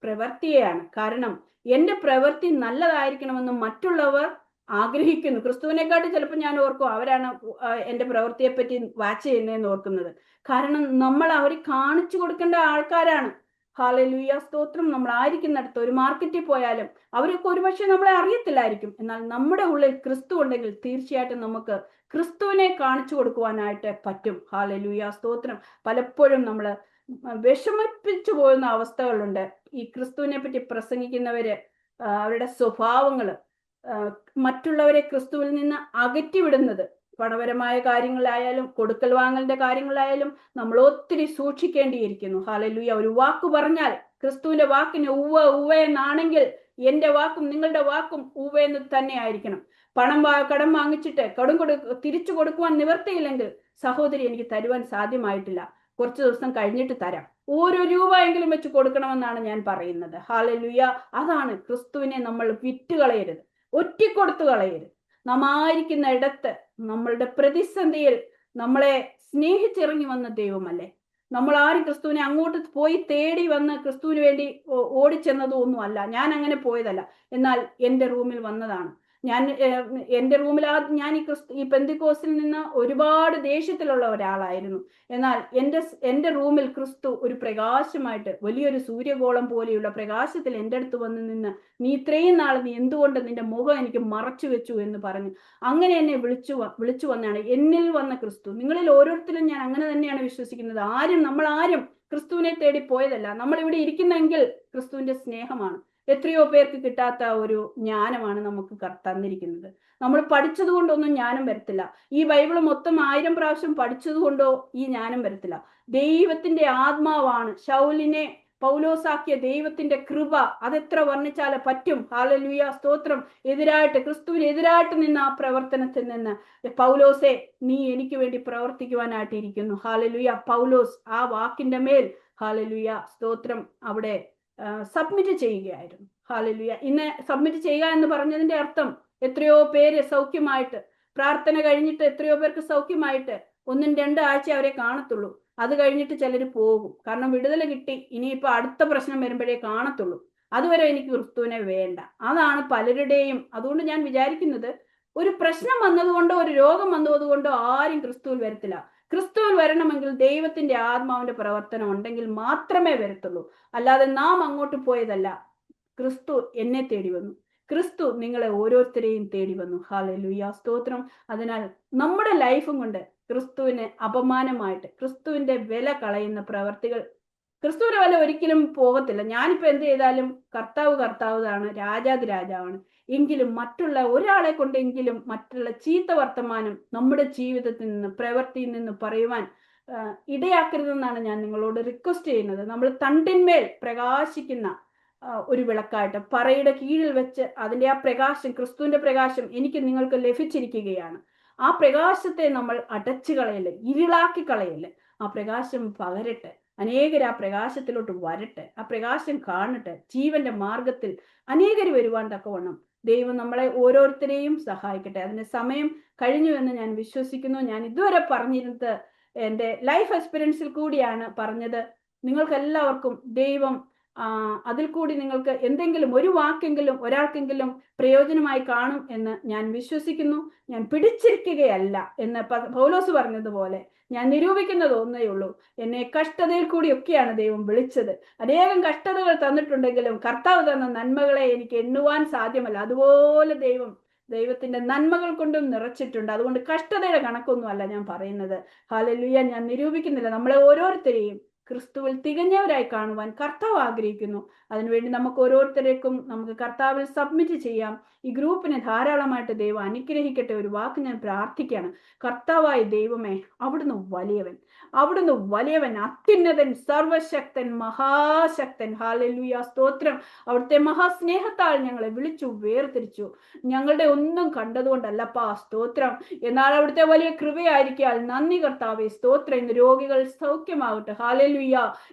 പ്രവൃത്തിയെയാണ്. കാരണം എൻ്റെ പ്രവൃത്തി നല്ലതായിരിക്കണമെന്ന് മറ്റുള്ളവർ ആഗ്രഹിക്കുന്നു. ക്രിസ്തുവിനെക്കാട്ടി ചിലപ്പോൾ ഞാൻ ഓർക്കും അവരാണ് എൻ്റെ പ്രവൃത്തിയെ പറ്റി വാച്ച് ചെയ്യുന്നതെന്ന് ഓർക്കുന്നത്. കാരണം നമ്മൾ അവരെ കാണിച്ചു കൊടുക്കേണ്ട ആൾക്കാരാണ്. ഹാലലുയ. സ്തോത്രം. നമ്മൾ ആയിരിക്കുന്നിടത്ത് ഒരു മാർക്കറ്റിൽ പോയാലും അവരൊക്കെ ഒരുപക്ഷെ നമ്മളെ അറിയത്തില്ലായിരിക്കും. എന്നാൽ നമ്മുടെ ഉള്ളിൽ ക്രിസ്തു ഉണ്ടെങ്കിൽ തീർച്ചയായിട്ടും നമുക്ക് ക്രിസ്തുവിനെ കാണിച്ചു കൊടുക്കുവാനായിട്ട് പറ്റും. ഹാലലുയ. സ്തോത്രം. പലപ്പോഴും നമ്മൾ വിഷമിപ്പിച്ചു പോകുന്ന അവസ്ഥകളുണ്ട്. ഈ ക്രിസ്തുവിനെ പറ്റി പ്രസംഗിക്കുന്നവര് അവരുടെ സ്വഭാവങ്ങള് മറ്റുള്ളവരെ ക്രിസ്തുവിൽ നിന്ന് അകറ്റിവിടുന്നത്, പണപരമായ കാര്യങ്ങളായാലും കൊടുക്കൽ വാങ്ങലിന്റെ കാര്യങ്ങളായാലും നമ്മൾ ഒത്തിരി സൂക്ഷിക്കേണ്ടിയിരിക്കുന്നു. ഹാലലുയ. ഒരു വാക്ക് പറഞ്ഞാൽ ക്രിസ്തുവിന്റെ വാക്കിന് ഉവ്വ എന്നാണെങ്കിൽ എന്റെ വാക്കും നിങ്ങളുടെ വാക്കും ഉവ്വ എന്ന് തന്നെ ആയിരിക്കണം. കടം വാങ്ങിച്ചിട്ട് തിരിച്ചു കൊടുക്കുവാൻ നിവർത്തിയില്ലെങ്കിൽ, സഹോദരി, എനിക്ക് തരുവാൻ സാധ്യമായിട്ടില്ല. കുറച്ച് ദിവസം കഴിഞ്ഞിട്ട് തരാം. ഓരോ രൂപ എങ്കിലും വെച്ച് കൊടുക്കണമെന്നാണ് ഞാൻ പറയുന്നത്. ഹല്ലേലൂയ. അതാണ് ക്രിസ്തുവിനെ നമ്മൾ വിറ്റുകളയരുത്, ഒറ്റിക്കൊടുത്തു കളയരുത്. നാം ആയിരിക്കുന്ന ഇടത്ത് നമ്മളുടെ പ്രതിസന്ധിയിൽ നമ്മളെ സ്നേഹിച്ചിറങ്ങി വന്ന ദൈവമല്ലേ. നമ്മൾ ആരും ക്രിസ്തുവിനെ അങ്ങോട്ട് പോയി തേടി വന്ന് ക്രിസ്തുവിന് വേണ്ടി ഓടിച്ചെന്നതും ഒന്നും അല്ല. ഞാൻ അങ്ങനെ പോയതല്ല. എന്നാൽ എൻ്റെ റൂമിൽ വന്നതാണ്. ഞാൻ എൻ്റെ റൂമിൽ ഞാൻ ഈ പെന്തിക്കോസിൽ നിന്ന് ഒരുപാട് ദേഷ്യത്തിലുള്ള ഒരാളായിരുന്നു. എന്നാൽ എൻ്റെ റൂമിൽ ക്രിസ്തു ഒരു പ്രകാശമായിട്ട്, വലിയൊരു സൂര്യഗോളം പോലെയുള്ള പ്രകാശത്തിൽ എൻ്റെ അടുത്ത് വന്ന് നിന്ന്, നീ ഇത്രയും നാൾ നീ എന്തുകൊണ്ട് നിന്റെ മുഖം എനിക്ക് മറച്ചു വെച്ചു എന്ന് പറഞ്ഞു അങ്ങനെ എന്നെ വിളിച്ചു വന്നാണ് എന്നിൽ വന്ന ക്രിസ്തു. നിങ്ങളിൽ ഓരോരുത്തരും ഞാൻ അങ്ങനെ തന്നെയാണ് വിശ്വസിക്കുന്നത്. നമ്മൾ ആരും ക്രിസ്തുവിനെ തേടി പോയതല്ല. നമ്മൾ ഇവിടെ ഇരിക്കുന്നെങ്കിൽ ക്രിസ്തുവിന്റെ സ്നേഹമാണ്. എത്രയോ പേർക്ക് കിട്ടാത്ത ഒരു ജ്ഞാനമാണ് നമുക്ക് തന്നിരിക്കുന്നത്. നമ്മൾ പഠിച്ചത് കൊണ്ടൊന്നും ജ്ഞാനം വരത്തില്ല. ഈ ബൈബിള് മൊത്തം 1000 പ്രാവശ്യം പഠിച്ചത് കൊണ്ടോ ഈ ജ്ഞാനം വരത്തില്ല. ദൈവത്തിന്റെ ആത്മാവാണ് ശൗലിനെ പൗലോസാക്കിയ ദൈവത്തിന്റെ കൃപ. അതെത്ര വർണ്ണിച്ചാല് പറ്റും. ഹല്ലേലൂയ, സ്തോത്രം. ക്രിസ്തുവിന് എതിരായിട്ട് നിന്ന ആ പ്രവർത്തനത്തിൽ നിന്ന് പൗലോസെ, നീ എനിക്ക് വേണ്ടി പ്രവർത്തിക്കുവാനായിട്ട് ഇരിക്കുന്നു. ഹല്ലേലൂയ. പൗലോസ് ആ വാക്കിന്റെ മേൽ, ഹല്ലേലൂയ, സ്തോത്രം, അവിടെ സബ്മിറ്റ് ചെയ്യുകയായിരുന്നു. ഹല്ലേലൂയ. ഇന്ന് സബ്മിറ്റ് ചെയ്യുക എന്ന് പറഞ്ഞതിന്റെ അർത്ഥം എത്രയോ പേര് സൗഖ്യമായിട്ട്, പ്രാർത്ഥന കഴിഞ്ഞിട്ട് എത്രയോ പേർക്ക് സൗഖ്യമായിട്ട് 1-2 ആഴ്ച അവരെ കാണത്തുള്ളൂ. അത് കഴിഞ്ഞിട്ട് ചിലർ പോകും. കാരണം വിടുതൽ കിട്ടി, ഇനിയിപ്പോ അടുത്ത പ്രശ്നം വരുമ്പോഴേ കാണത്തുള്ളൂ. അതുവരെ എനിക്ക് ക്രിസ്തുവിനെ വേണ്ട. അതാണ് പലരുടെയും. അതുകൊണ്ട് ഞാൻ വിചാരിക്കുന്നത്, ഒരു പ്രശ്നം വന്നതുകൊണ്ടോ ഒരു രോഗം വന്നതുകൊണ്ടോ ആരും ക്രിസ്തുവിൽ വരത്തില്ല. ക്രിസ്തുവിൽ വരണമെങ്കിൽ ദൈവത്തിന്റെ ആത്മാവിന്റെ പ്രവർത്തനം ഉണ്ടെങ്കിൽ മാത്രമേ വരത്തുള്ളൂ. അല്ലാതെ നാം അങ്ങോട്ട് പോയതല്ല. ക്രിസ്തു എന്നെ തേടി വന്നു. ക്രിസ്തു നിങ്ങളെ ഓരോരുത്തരെയും തേടി വന്നു. ഹല്ലേലൂയ, സ്തോത്രം. അതിനാൽ നമ്മുടെ ലൈഫും കൊണ്ട് ക്രിസ്തുവിന് അപമാനമായിട്ട്, ക്രിസ്തുവിന്റെ വില കളയുന്ന പ്രവർത്തികൾ, ക്രിസ്തുവിന്റെ വില ഒരിക്കലും പോകത്തില്ല. ഞാനിപ്പോ എന്ത് ചെയ്താലും കർത്താവാണ്, രാജാതി രാജാവാണ്. എങ്കിലും മറ്റുള്ള ഒരാളെ കൊണ്ടെങ്കിലും മറ്റുള്ള ചീത്ത വർത്തമാനം നമ്മുടെ ജീവിതത്തിൽ നിന്ന്, പ്രവൃത്തിയിൽ നിന്ന് പറയുവാൻ ഇടയാക്കരുതെന്നാണ് ഞാൻ നിങ്ങളോട് റിക്വസ്റ്റ് ചെയ്യുന്നത്. നമ്മൾ തണ്ടിന്മേൽ പ്രകാശിക്കുന്ന ഒരു വിളക്കായിട്ട് പറയുടെ കീഴിൽ വെച്ച് അതിന്റെ ആ പ്രകാശം, ക്രിസ്തുവിന്റെ പ്രകാശം എനിക്ക് നിങ്ങൾക്ക് ലഭിച്ചിരിക്കുകയാണ്. ആ പ്രകാശത്തെ നമ്മൾ അടച്ചു കളയല്ലേ, ഇരുളാക്കി കളയല്ലേ. ആ പ്രകാശം പകരട്ടെ, അനേകർ ആ പ്രകാശത്തിലോട്ട് വരട്ടെ, ആ പ്രകാശം കാണട്ടെ. ജീവന്റെ മാർഗത്തിൽ അനേകർ വരുവാൻ തക്കവണ്ണം ദൈവം നമ്മളെ ഓരോരുത്തരെയും സഹായിക്കട്ടെ. അതിന് സമയം കഴിഞ്ഞു എന്ന് ഞാൻ വിശ്വസിക്കുന്നു. ഞാൻ ഇതുവരെ പറഞ്ഞിരുന്നത് എൻ്റെ ലൈഫ് എക്സ്പീരിയൻസിൽ കൂടിയാണ് പറഞ്ഞത്. നിങ്ങൾക്ക് എല്ലാവർക്കും ദൈവം അതിൽ കൂടി നിങ്ങൾക്ക് എന്തെങ്കിലും ഒരു വാക്കെങ്കിലും ഒരാൾക്കെങ്കിലും പ്രയോജനമായി കാണും എന്ന് ഞാൻ വിശ്വസിക്കുന്നു. ഞാൻ പിടിച്ചിരിക്കുകയല്ല എന്ന് പൗലോസ് പറഞ്ഞതുപോലെ ഞാൻ നിരൂപിക്കുന്നത് ഒന്നേ ഉള്ളൂ. എന്നെ കഷ്ടതയിൽ കൂടിയൊക്കെയാണ് ദൈവം വിളിച്ചത്. അനേകം കഷ്ടതകൾ തന്നിട്ടുണ്ടെങ്കിലും കർത്താവ് തന്ന നന്മകളെ എനിക്ക് എണ്ണുവാൻ സാധ്യമല്ല. അതുപോലെ ദൈവത്തിന്റെ നന്മകൾ കൊണ്ടും നിറച്ചിട്ടുണ്ട്. അതുകൊണ്ട് കഷ്ടതയുടെ കണക്കൊന്നും അല്ല ഞാൻ പറയുന്നത്. ഹല്ലേലൂയ. ഞാൻ നിരൂപിക്കുന്നില്ല. നമ്മളെ ഓരോരുത്തരെയും ക്രിസ്തുവിൽ തികഞ്ഞവരായി കാണുവാൻ കർത്താവ് ആഗ്രഹിക്കുന്നു. അതിനുവേണ്ടി നമുക്ക് ഓരോരുത്തരേക്കും നമുക്ക് കർത്താവിൽ സബ്മിറ്റ് ചെയ്യാം. ഈ ഗ്രൂപ്പിനെ ധാരാളമായിട്ട് ദൈവം അനുഗ്രഹിക്കട്ടെ. ഒരു വാക്ക് ഞാൻ പ്രാർത്ഥിക്കുകയാണ്. കർത്താവായ ദൈവമേ, അവിടുന്ന് വലിയവൻ, അത്യുന്നതൻ, സർവശക്തൻ, മഹാശക്തൻ. ഹല്ലേലൂയ, സ്തോത്രം. അവിടുത്തെ മഹാസ്നേഹത്താൽ ഞങ്ങളെ വിളിച്ചു വേർതിരിച്ചു. ഞങ്ങളുടെ ഒന്നും കണ്ടതുകൊണ്ടല്ലപ്പാ, സ്തോത്രം. എന്നാൽ അവിടുത്തെ വലിയ കൃപയായിരിക്കാൽ നന്ദി കർത്താവേ, സ്തോത്രം. ഇന്ന് രോഗികൾ സൗഖ്യമാവട്ടെ. ഹല്ലേലൂയ.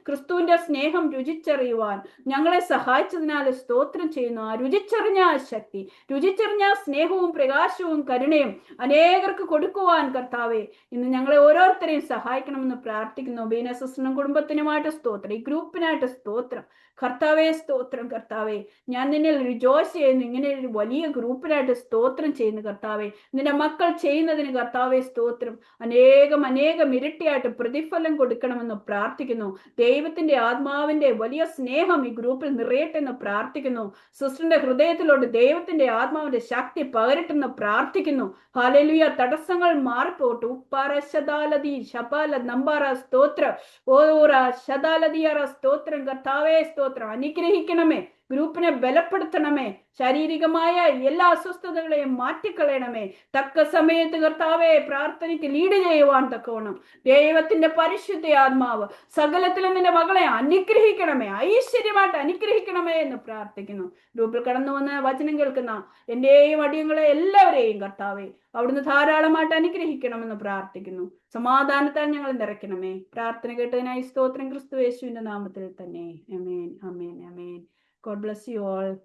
ക്രിസ്തുവിന്റെ സ്നേഹം രുചിച്ചറിയുവാൻ ഞങ്ങളെ സഹായിച്ചതിനാൽ സ്തോത്രം ചെയ്യുന്നു. ആ രുചിച്ചറിഞ്ഞ ശക്തി, രുചിച്ചറിഞ്ഞ സ്നേഹവും പ്രകാശവും കരുണയും അനേകർക്ക് കൊടുക്കുവാൻ കർത്താവേ ഇന്ന് ഞങ്ങളെ ഓരോരുത്തരെയും സഹായിക്കണമെന്ന് പ്രാർത്ഥിക്കുന്നു. ബീനസിനും കുടുംബത്തിനുമായിട്ട് സ്തോത്രം, ഈ ഗ്രൂപ്പിനായിട്ട് സ്തോത്രം കർത്താവേ, സ്തോത്രം. കർത്താവേ, ഞാൻ നിന്നിൽ റിജോയ്സ് ചെയ്യുന്നു. ഇങ്ങനെ ഒരു വലിയ ഗ്രൂപ്പിനായിട്ട് സ്തോത്രം ചെയ്യുന്നു കർത്താവേ. നിന്റെ മക്കൾ ചെയ്യുന്നതിന് കർത്താവേ സ്തോത്രം. അനേകം ഇരട്ടിയായിട്ട് പ്രതിഫലം കൊടുക്കണമെന്ന് പ്രാർത്ഥിക്കുന്നു. ദൈവത്തിന്റെ ആത്മാവിന്റെ വലിയ സ്നേഹം ഈ ഗ്രൂപ്പിൽ നിറയട്ടെന്ന് പ്രാർത്ഥിക്കുന്നു. സിസ്റ്ററിന്റെ ഹൃദയത്തിലോട്ട് ദൈവത്തിന്റെ ആത്മാവിന്റെ ശക്തി പകരട്ടെന്ന് പ്രാർത്ഥിക്കുന്നു. ഹല്ലേലൂയ. തടസ്സങ്ങൾ മാറിപ്പോട്ട്. ഉപ്പാറ ശതാലതി ശപാല നമ്പാറ സ്തോത്രം. ഓറ ശതാലതിയറ സ്തോത്രം. കർത്താവേ സ്തോത്രം. അനുഗ്രഹിക്കണമേ. ഗ്രൂപ്പിനെ ബലപ്പെടുത്തണമേ. ശാരീരികമായ എല്ലാ അസ്വസ്ഥതകളെയും മാറ്റിക്കളയണമേ. തക്ക സമയത്ത് കർത്താവെ പ്രാർത്ഥനയ്ക്ക് ലീഡ് ചെയ്യുവാൻ തക്കവണ്ണം ദൈവത്തിന്റെ പരിശുദ്ധ ആത്മാവ് സകലത്തിലും നിന്റെ മകളെ അനുഗ്രഹിക്കണമേ, ഐശ്വര്യമായിട്ട് അനുഗ്രഹിക്കണമേ എന്ന് പ്രാർത്ഥിക്കുന്നു. ഗ്രൂപ്പിൽ കടന്നു വന്ന് വചനം കേൾക്കുന്ന എന്റെയും അടിയങ്ങളെ എല്ലാവരെയും കർത്താവെ അവിടുന്ന് ധാരാളമായിട്ട് അനുഗ്രഹിക്കണമെന്ന് പ്രാർത്ഥിക്കുന്നു. സമാധാനത്താൽ ഞങ്ങൾ നിറയ്ക്കണമേ. പ്രാർത്ഥന കേട്ടതിനായി സ്തോത്രം. ക്രിസ്തു യേശുവിന്റെ നാമത്തിൽ തന്നെ. ആമേൻ, ആമേൻ, ആമേൻ. God bless you all.